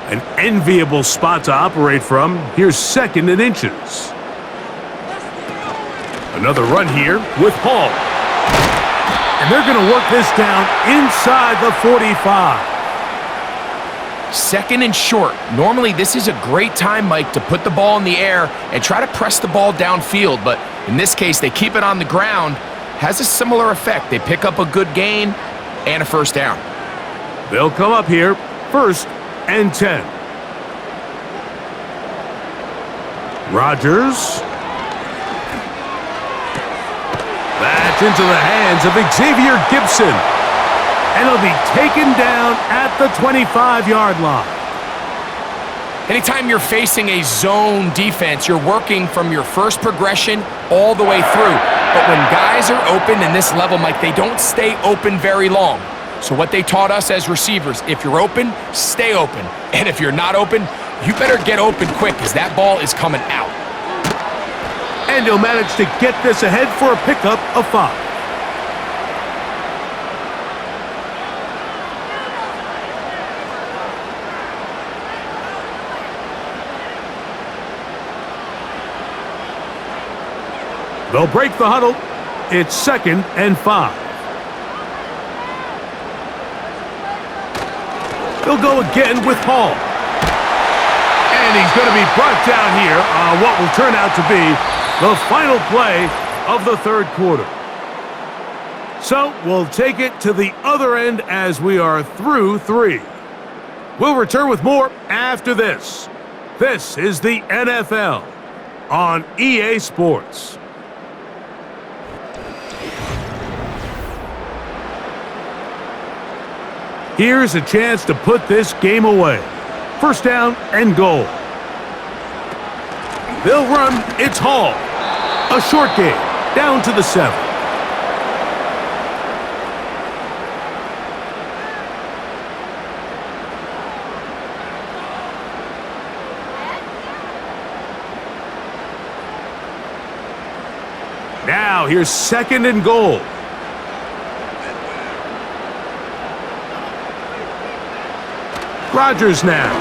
An enviable spot to operate from. Here's 2nd and inches. Another run here with Hall. And they're going to work this down inside the 45. 2nd and short. Normally, this is a great time, Mike, to put the ball in the air and try to press the ball downfield. But in this case, they keep it on the ground. Has a similar effect. They pick up a good gain and a first down. They'll come up here 1st and 10. Rodgers. That's into the hands of Xavier Gibson. And he'll be taken down at the 25-yard line. Anytime you're facing a zone defense, you're working from your first progression all the way through. But when guys are open in this level, Mike, they don't stay open very long. So what they taught us as receivers, if you're open, stay open. And if you're not open, you better get open quick because that ball is coming out. And he'll manage to get this ahead for a pickup of 5. They'll break the huddle. It's 2nd and 5. They'll go again with Hall. And he's going to be brought down here on what will turn out to be the final play of the 3rd quarter. So we'll take it to the other end as we are through 3. We'll return with more after this. This is the NFL on EA Sports. Here's a chance to put this game away. 1st down and goal. They'll run. It's Hall. A short gain. Down to the 7. Now here's 2nd and goal. Rodgers now. To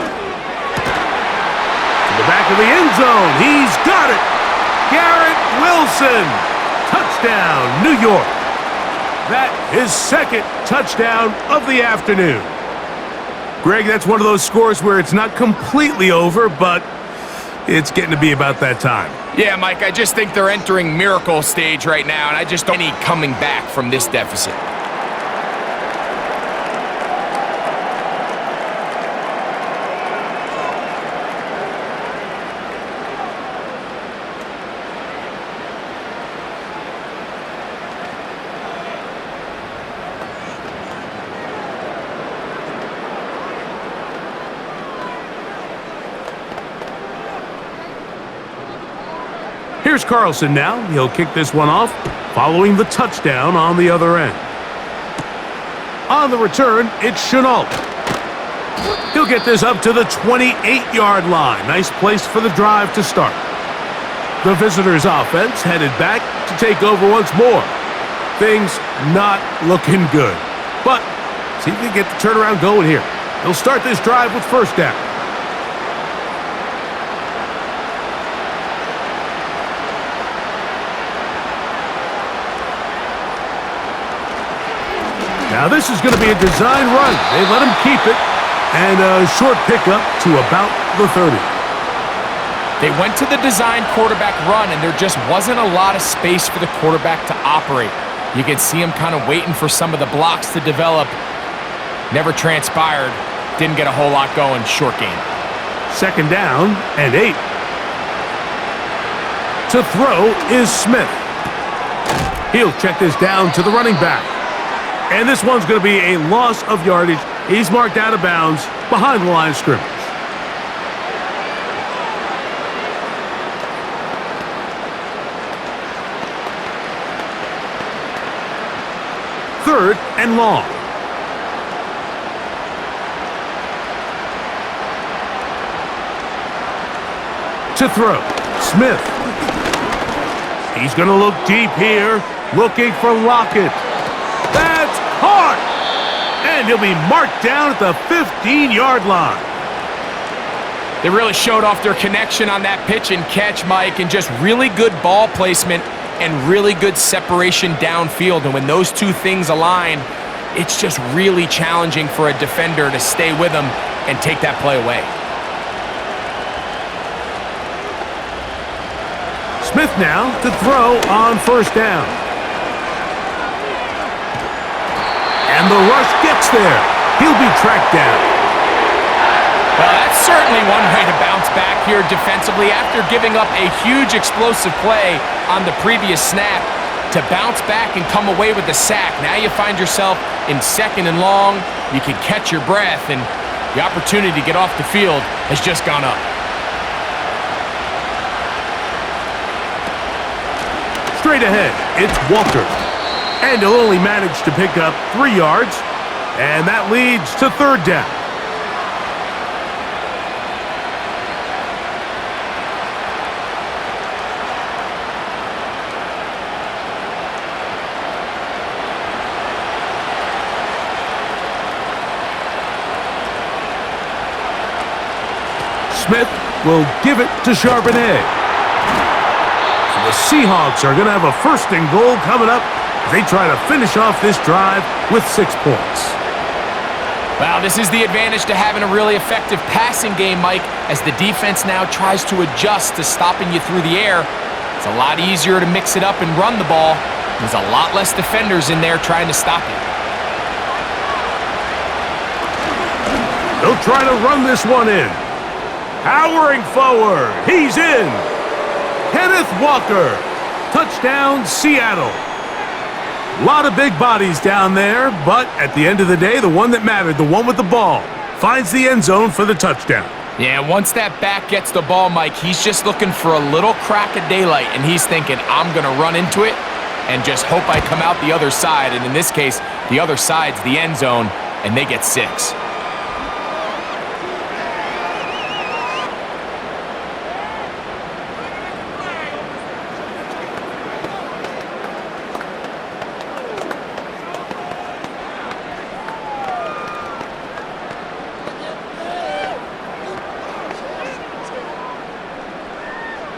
the back of the end zone. He's got it. Garrett Wilson. Touchdown, New York. That is 2nd touchdown of the afternoon. Greg, that's one of those scores where it's not completely over, but it's getting to be about that time. Yeah, Mike, I just think they're entering miracle stage right now, and I just don't see any coming back from this deficit. Here's Carlson now. He'll kick this one off, following the touchdown on the other end. On the return, it's Chenault. He'll get this up to the 28-yard line. Nice place for the drive to start. The visitors' offense headed back to take over once more. Things not looking good. But see if they get the turnaround going here. They'll start this drive with first down. Now this is going to be a design run. They let him keep it. And a short pickup to about the 30. They went to the design quarterback run, and there just wasn't a lot of space for the quarterback to operate. You can see him kind of waiting for some of the blocks to develop. Never transpired. Didn't get a whole lot going. Short game. Second down and 8. To throw is Smith. He'll check this down to the running back. And this one's going to be a loss of yardage. He's marked out of bounds behind the line of scrimmage. Third and long. To throw, Smith. He's going to look deep here, looking for Lockett. That's hard! And he'll be marked down at the 15-yard line. They really showed off their connection on that pitch and catch, Mike, and just really good ball placement and really good separation downfield. And when those two things align, it's just really challenging for a defender to stay with them and take that play away. Smith now to throw on first down. And the rush gets there. He'll be tracked down. Well, that's certainly one way to bounce back here defensively after giving up a huge explosive play on the previous snap. To bounce back and come away with the sack. Now you find yourself in second and long. You can catch your breath, and the opportunity to get off the field has just gone up. Straight ahead, it's Walker. And he'll only manage to pick up 3 yards. And that leads to third down. Smith will give it to Charbonnet. The Seahawks are going to have a first and goal coming up as they try to finish off this drive with 6 points. Well, this is the advantage to having a really effective passing game, Mike, as the defense now tries to adjust to stopping you through the air. It's a lot easier to mix it up and run the ball. There's a lot less defenders in there trying to stop you. They'll try to run this one in. Powering forward, he's in. Kenneth Walker, touchdown Seattle. A lot of big bodies down there, but at the end of the day, the one that mattered, the one with the ball, finds the end zone for the touchdown. Yeah, once that back gets the ball, Mike, he's just looking for a little crack of daylight, and he's thinking, I'm going to run into it and just hope I come out the other side. And in this case, the other side's the end zone, and they get 6.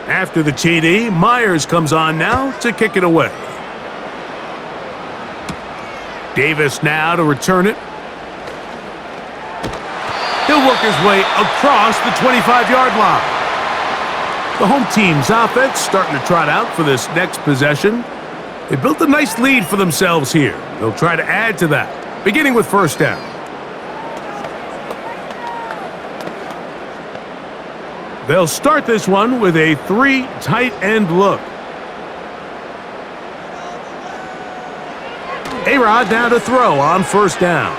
After the TD, Myers comes on now to kick it away. Davis now to return it. He'll work his way across the 25-yard line. The home team's offense starting to trot out for this next possession. They built a nice lead for themselves here. They'll try to add to that, beginning with first down. They'll start this one with a 3 tight end look. A-Rod now to throw on first down.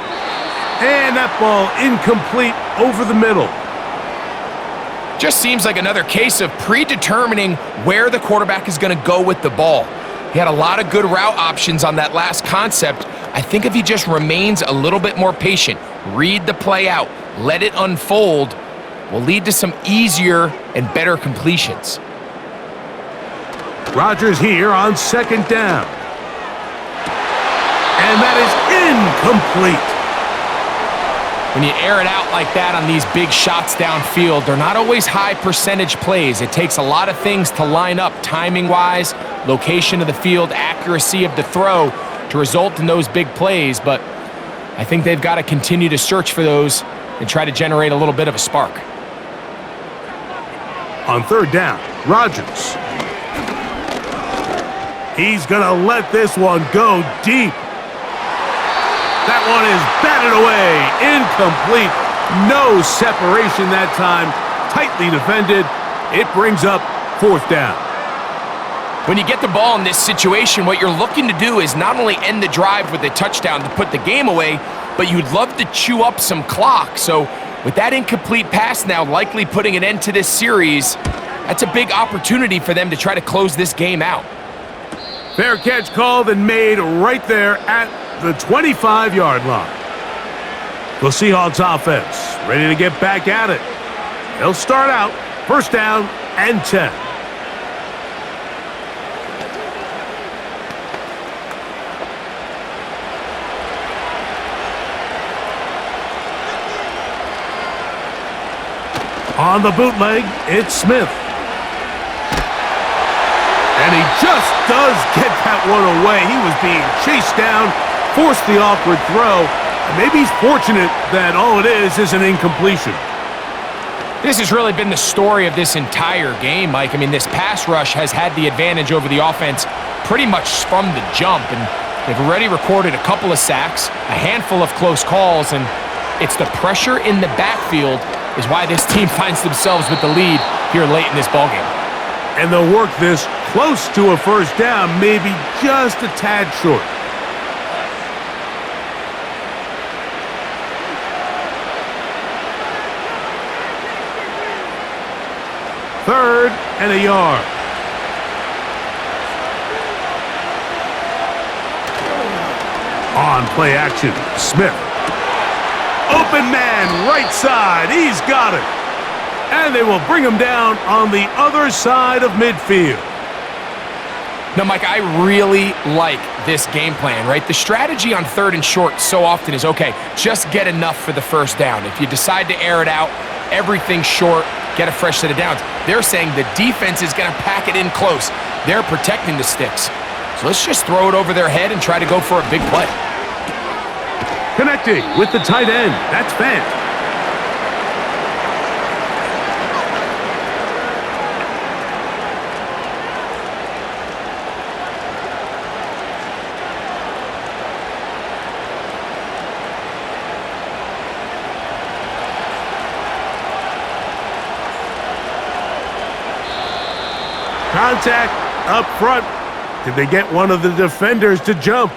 And that ball incomplete over the middle. Just seems like another case of predetermining where the quarterback is going to go with the ball. He had a lot of good route options on that last concept. I think if he just remains a little bit more patient, read the play out, let it unfold, will lead to some easier and better completions. Rodgers here on second down. And that is incomplete. When you air it out like that on these big shots downfield, they're not always high percentage plays. It takes a lot of things to line up timing-wise, location of the field, accuracy of the throw to result in those big plays, but I think they've got to continue to search for those and try to generate a little bit of a spark. On third down, Rodgers. He's going to let this one go deep. That one is batted away, incomplete. No separation that time, tightly defended. It brings up fourth down. When you get the ball in this situation, what you're looking to do is not only end the drive with a touchdown to put the game away, but you'd love to chew up some clock. So with that incomplete pass now likely putting an end to this series, that's a big opportunity for them to try to close this game out. Fair catch called and made right there at the 25-yard line. The Seahawks offense ready to get back at it. They'll start out first down and 10. On the bootleg, it's Smith. And he just does get that one away. He was being chased down, forced the awkward throw, and maybe he's fortunate that all it is an incompletion. This has really been the story of this entire game, Mike. I mean, this pass rush has had the advantage over the offense pretty much from the jump, and they've already recorded a couple of sacks, a handful of close calls, and it's the pressure in the backfield is why this team finds themselves with the lead here late in this ballgame. And they'll work this close to a first down, maybe just a tad short. Third and a yard. On play action, Smith. Open man, right side, he's got it. And they will bring him down on the other side of midfield. Now, Mike, I really like this game plan, right? The strategy on third and short so often is, okay, just get enough for the first down. If you decide to air it out, everything short, get a fresh set of downs. They're saying the defense is going to pack it in close. They're protecting the sticks. So let's just throw it over their head and try to go for a big play. Connecting with the tight end, that's Fant. Contact up front. Did they get one of the defenders to jump?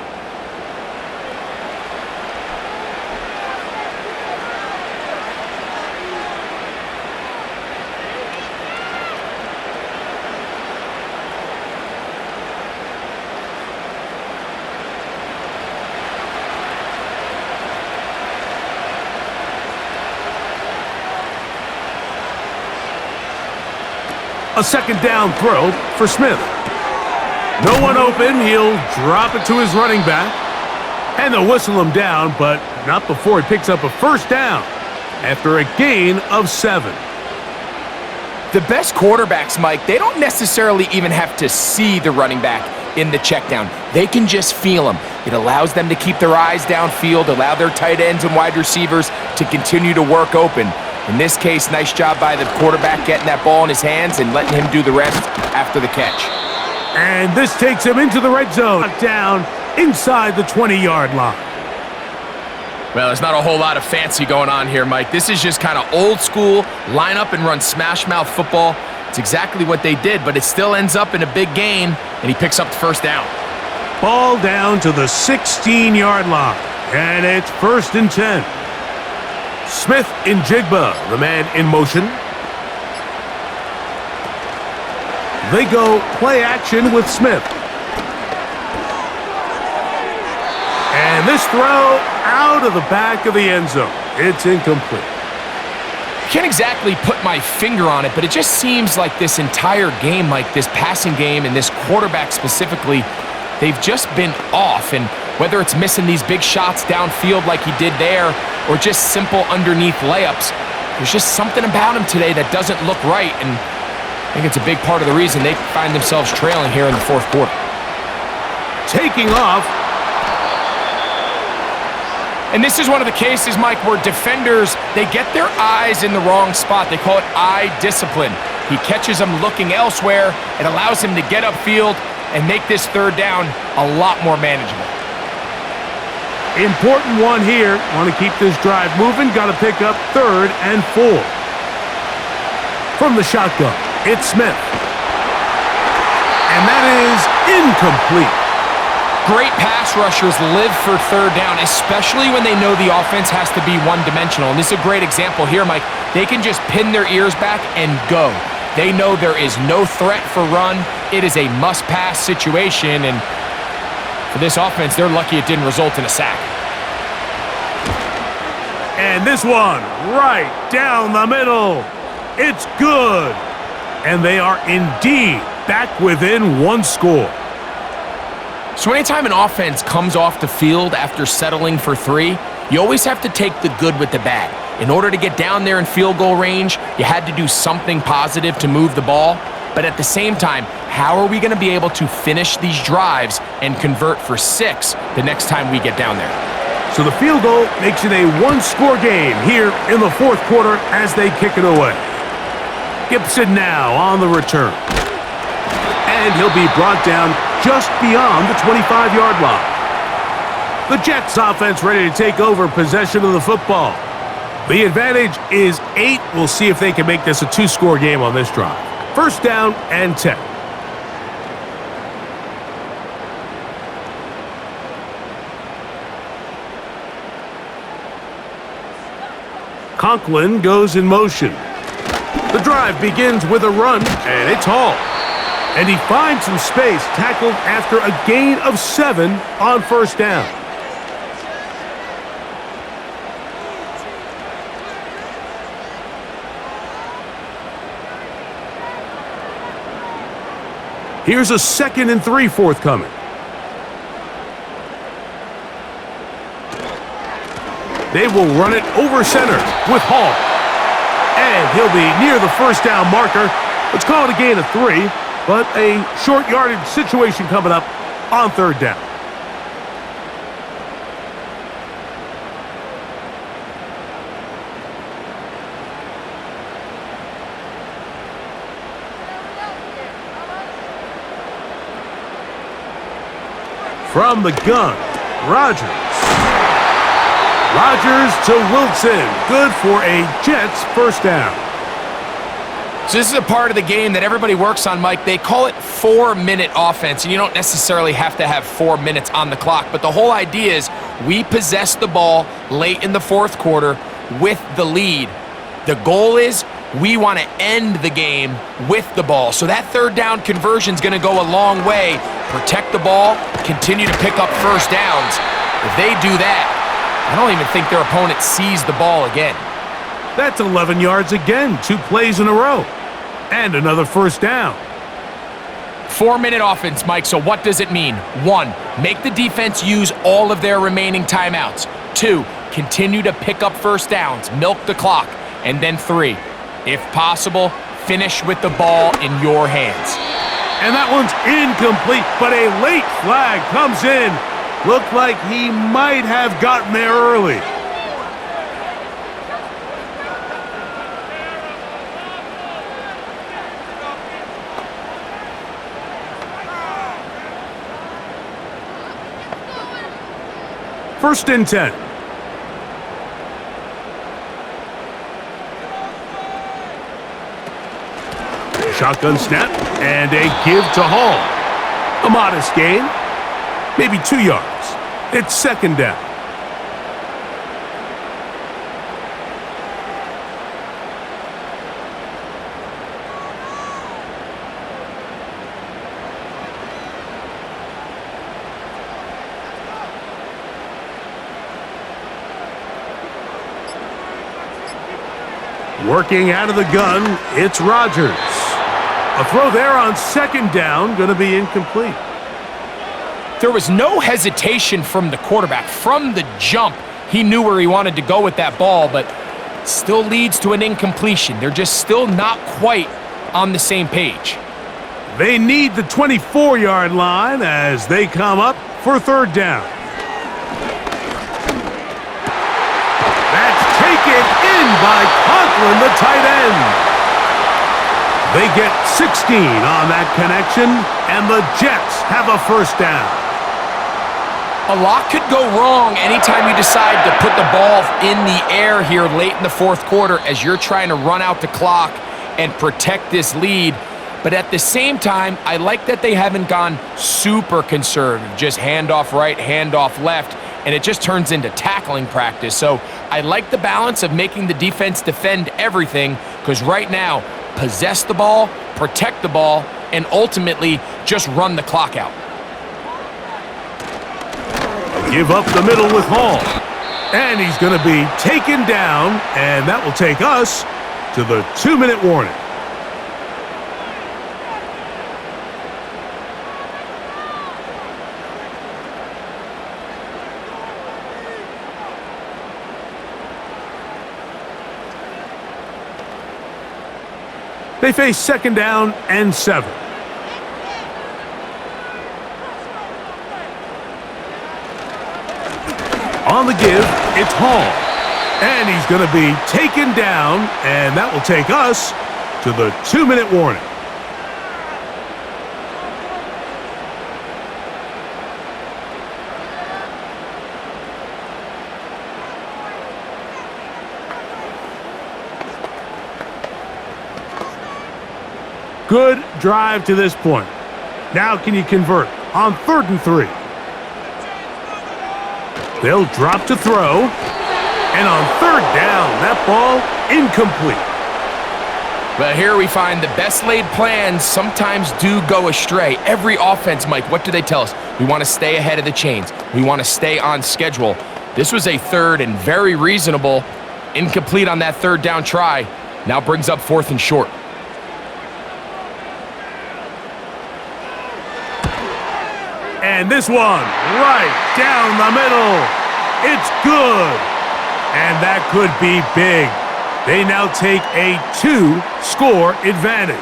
A second down throw for Smith. No one open. He'll drop it to his running back. And they'll whistle him down, but not before he picks up a first down after a gain of 7. The best quarterbacks, Mike, they don't necessarily even have to see the running back in the check down. They can just feel him. It allows them to keep their eyes downfield, allow their tight ends and wide receivers to continue to work open. In this case, nice job by the quarterback getting that ball in his hands and letting him do the rest after the catch. And this takes him into the red zone. Down inside the 20-yard line. Well, there's not a whole lot of fancy going on here, Mike. This is just kind of old school, line up and run smash mouth football. It's exactly what they did, but it still ends up in a big gain, and he picks up the first down. Ball down to the 16-yard line, and it's first and 10. Smith in Jigba, the man in motion. They go play action with Smith. And this throw out of the back of the end zone. It's incomplete. Can't exactly put my finger on it, but it just seems like this entire game, like this passing game and this quarterback specifically, they've just been off. And whether it's missing these big shots downfield like he did there or just simple underneath layups, there's just something about him today that doesn't look right. And I think it's a big part of the reason they find themselves trailing here in the fourth quarter. Taking off. And this is one of the cases, Mike, where defenders, they get their eyes in the wrong spot. They call it eye discipline. He catches them looking elsewhere. It allows him to get upfield and make this third down a lot more manageable. Important one here. Want to keep this drive moving. Got to pick up 3rd and 4. From the shotgun, it's Smith. And that is incomplete. Great pass rushers live for third down, especially when they know the offense has to be one-dimensional. And this is a great example here, Mike. They can just pin their ears back and go. They know there is no threat for run. It is a must-pass situation, and for this offense, they're lucky it didn't result in a sack. And this one, right down the middle. It's good. And they are indeed back within one score. So anytime an offense comes off the field after settling for 3, you always have to take the good with the bad. In order to get down there in field goal range, you had to do something positive to move the ball. But at the same time, how are we going to be able to finish these drives and convert for 6 the next time we get down there? So the field goal makes it a one-score game here in the fourth quarter as they kick it away. Gibson now on the return. And he'll be brought down just beyond the 25-yard line. The Jets offense ready to take over possession of the football. The advantage is 8. We'll see if they can make this a 2-score game on this drive. 1st down and 10. Conklin goes in motion. The drive begins with a run, and it's Hall. And he finds some space, tackled after a gain of 7 on 1st down. Here's a 2nd and 3 forthcoming. They will run it over center with Hall. And he'll be near the 1st down marker. Let's call it a gain of 3. But a short yardage situation coming up on 3rd down. From the gun, Rodgers. Rodgers to Wilson. Good for a Jets 1st down. So this is a part of the game that everybody works on, Mike. They call it 4-minute offense, and you don't necessarily have to have 4 minutes on the clock. But the whole idea is we possess the ball late in the fourth quarter with the lead. The goal is we want to end the game with the ball. So that 3rd down conversion is going to go a long way. Protect the ball, continue to pick up 1st downs. If they do that, I don't even think their opponent sees the ball again. That's 11 yards again, 2 plays in a row. And another 1st down. 4-minute offense, Mike, so what does it mean? 1, make the defense use all of their remaining timeouts. 2, continue to pick up 1st downs, milk the clock. And then 3, if possible, finish with the ball in your hands. And that one's incomplete, but a late flag comes in. Looked like he might have gotten there early. First and 10. Shotgun snap and a give to Hall. A modest gain, maybe 2 yards. It's 2nd down. Working out of the gun, it's Rodgers. A throw there on second down, going to be incomplete. There was no hesitation from the quarterback. From the jump, he knew where he wanted to go with that ball, but still leads to an incompletion. They're just still not quite on the same page. They need the 24-yard line as they come up for third down. That's taken in by Conklin, the tight end. They get 16 on that connection, and the Jets have a first down. A lot could go wrong anytime you decide to put the ball in the air here late in the fourth quarter as you're trying to run out the clock and protect this lead. But at the same time, I like that they haven't gone super conservative, just handoff right, handoff left, and it just turns into tackling practice. So I like the balance of making the defense defend everything, because right now, possess the ball, protect the ball, and ultimately just run the clock out. Give up the middle with Hall. And he's going to be taken down, and that will take us to the 2-minute warning. They face second down and 7. On the give, it's Hall. And he's going to be taken down, and that will take us to the 2-minute warning. Good drive to this point. Now can you convert on 3rd and 3? They'll drop to throw. And on 3rd down, that ball incomplete. But here we find the best laid plans sometimes do go astray. Every offense, Mike, what do they tell us? We want to stay ahead of the chains. We want to stay on schedule. This was a 3rd and very reasonable. Incomplete on that 3rd down try. Now brings up 4th and short. And this one, right down the middle. It's good. And that could be big. They now take a 2-score advantage.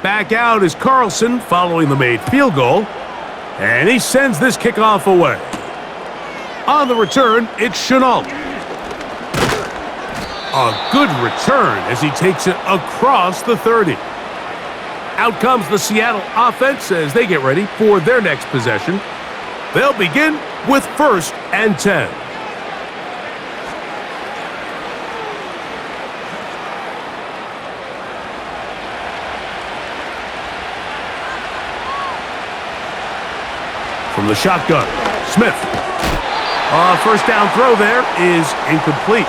Back out is Carlson following the made field goal. And he sends this kickoff away. On the return, it's Chenault. A good return as he takes it across the 30. Out comes the Seattle offense as they get ready for their next possession. They'll begin with 1st and 10. From the shotgun, Smith. First down throw there is incomplete.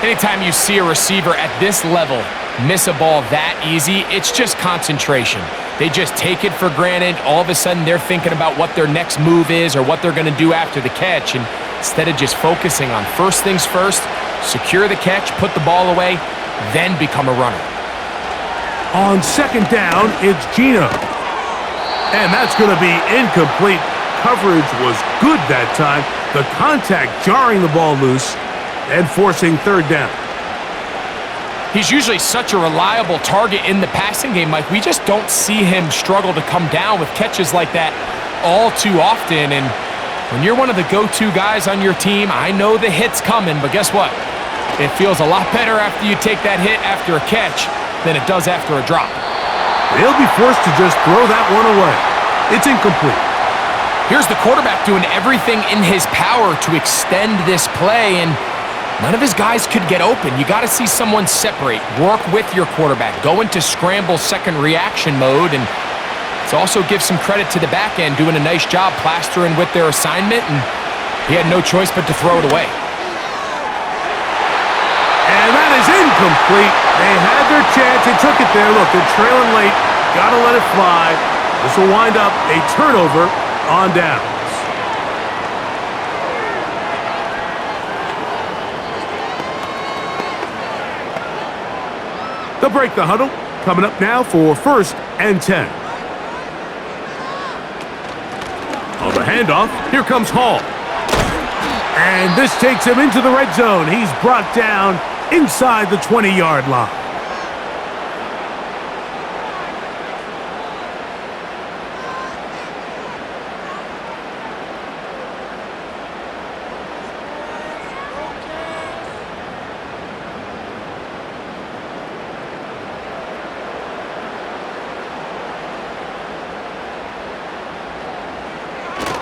Anytime you see a receiver at this level miss a ball that easy, it's just concentration. They just take it for granted. All of a sudden, they're thinking about what their next move is or what they're going to do after the catch. And instead of just focusing on first things first, secure the catch, put the ball away, then become a runner. On 2nd down, it's Gino. And that's going to be incomplete. Coverage was good that time. The contact jarring the ball loose and forcing 3rd down. He's usually such a reliable target in the passing game, Mike. We just don't see him struggle to come down with catches like that all too often. And when you're one of the go-to guys on your team, I know the hit's coming, but guess what? It feels a lot better after you take that hit after a catch than it does after a drop. They'll be forced to just throw that one away. It's incomplete. Here's the quarterback doing everything in his power to extend this play, and none of his guys could get open. You got to see someone separate, work with your quarterback, go into scramble second reaction mode, and let's also give some credit to the back end doing a nice job plastering with their assignment, and he had no choice but to throw it away. Incomplete. They had their chance. They took it there. Look, they're trailing late. Got to let it fly. This will wind up a turnover on downs. They'll break the huddle. Coming up now for 1st and 10. On the handoff, here comes Hall. And this takes him into the red zone. He's brought down inside the 20-yard line.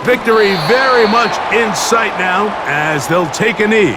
Victory very much in sight now as they'll take a knee.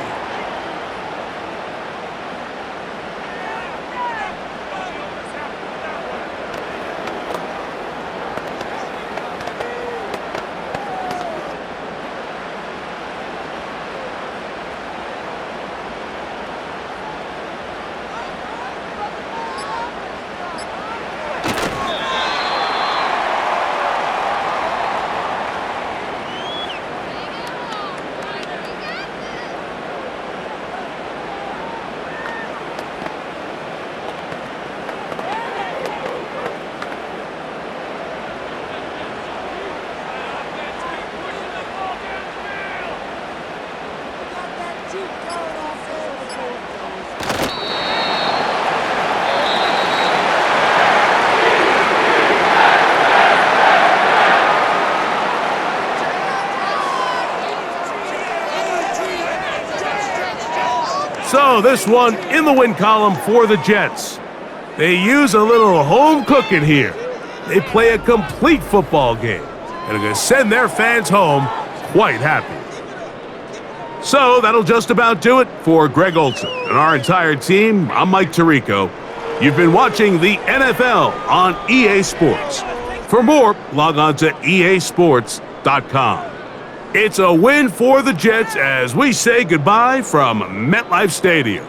So this one in the win column for the Jets. They use a little home cooking here. They play a complete football game and are going to send their fans home quite happy. So that'll just about do it for Greg Olson and our entire team. I'm Mike Tirico. You've been watching the NFL on EA Sports. For more, log on to easports.com. It's a win for the Jets as we say goodbye from MetLife Stadium.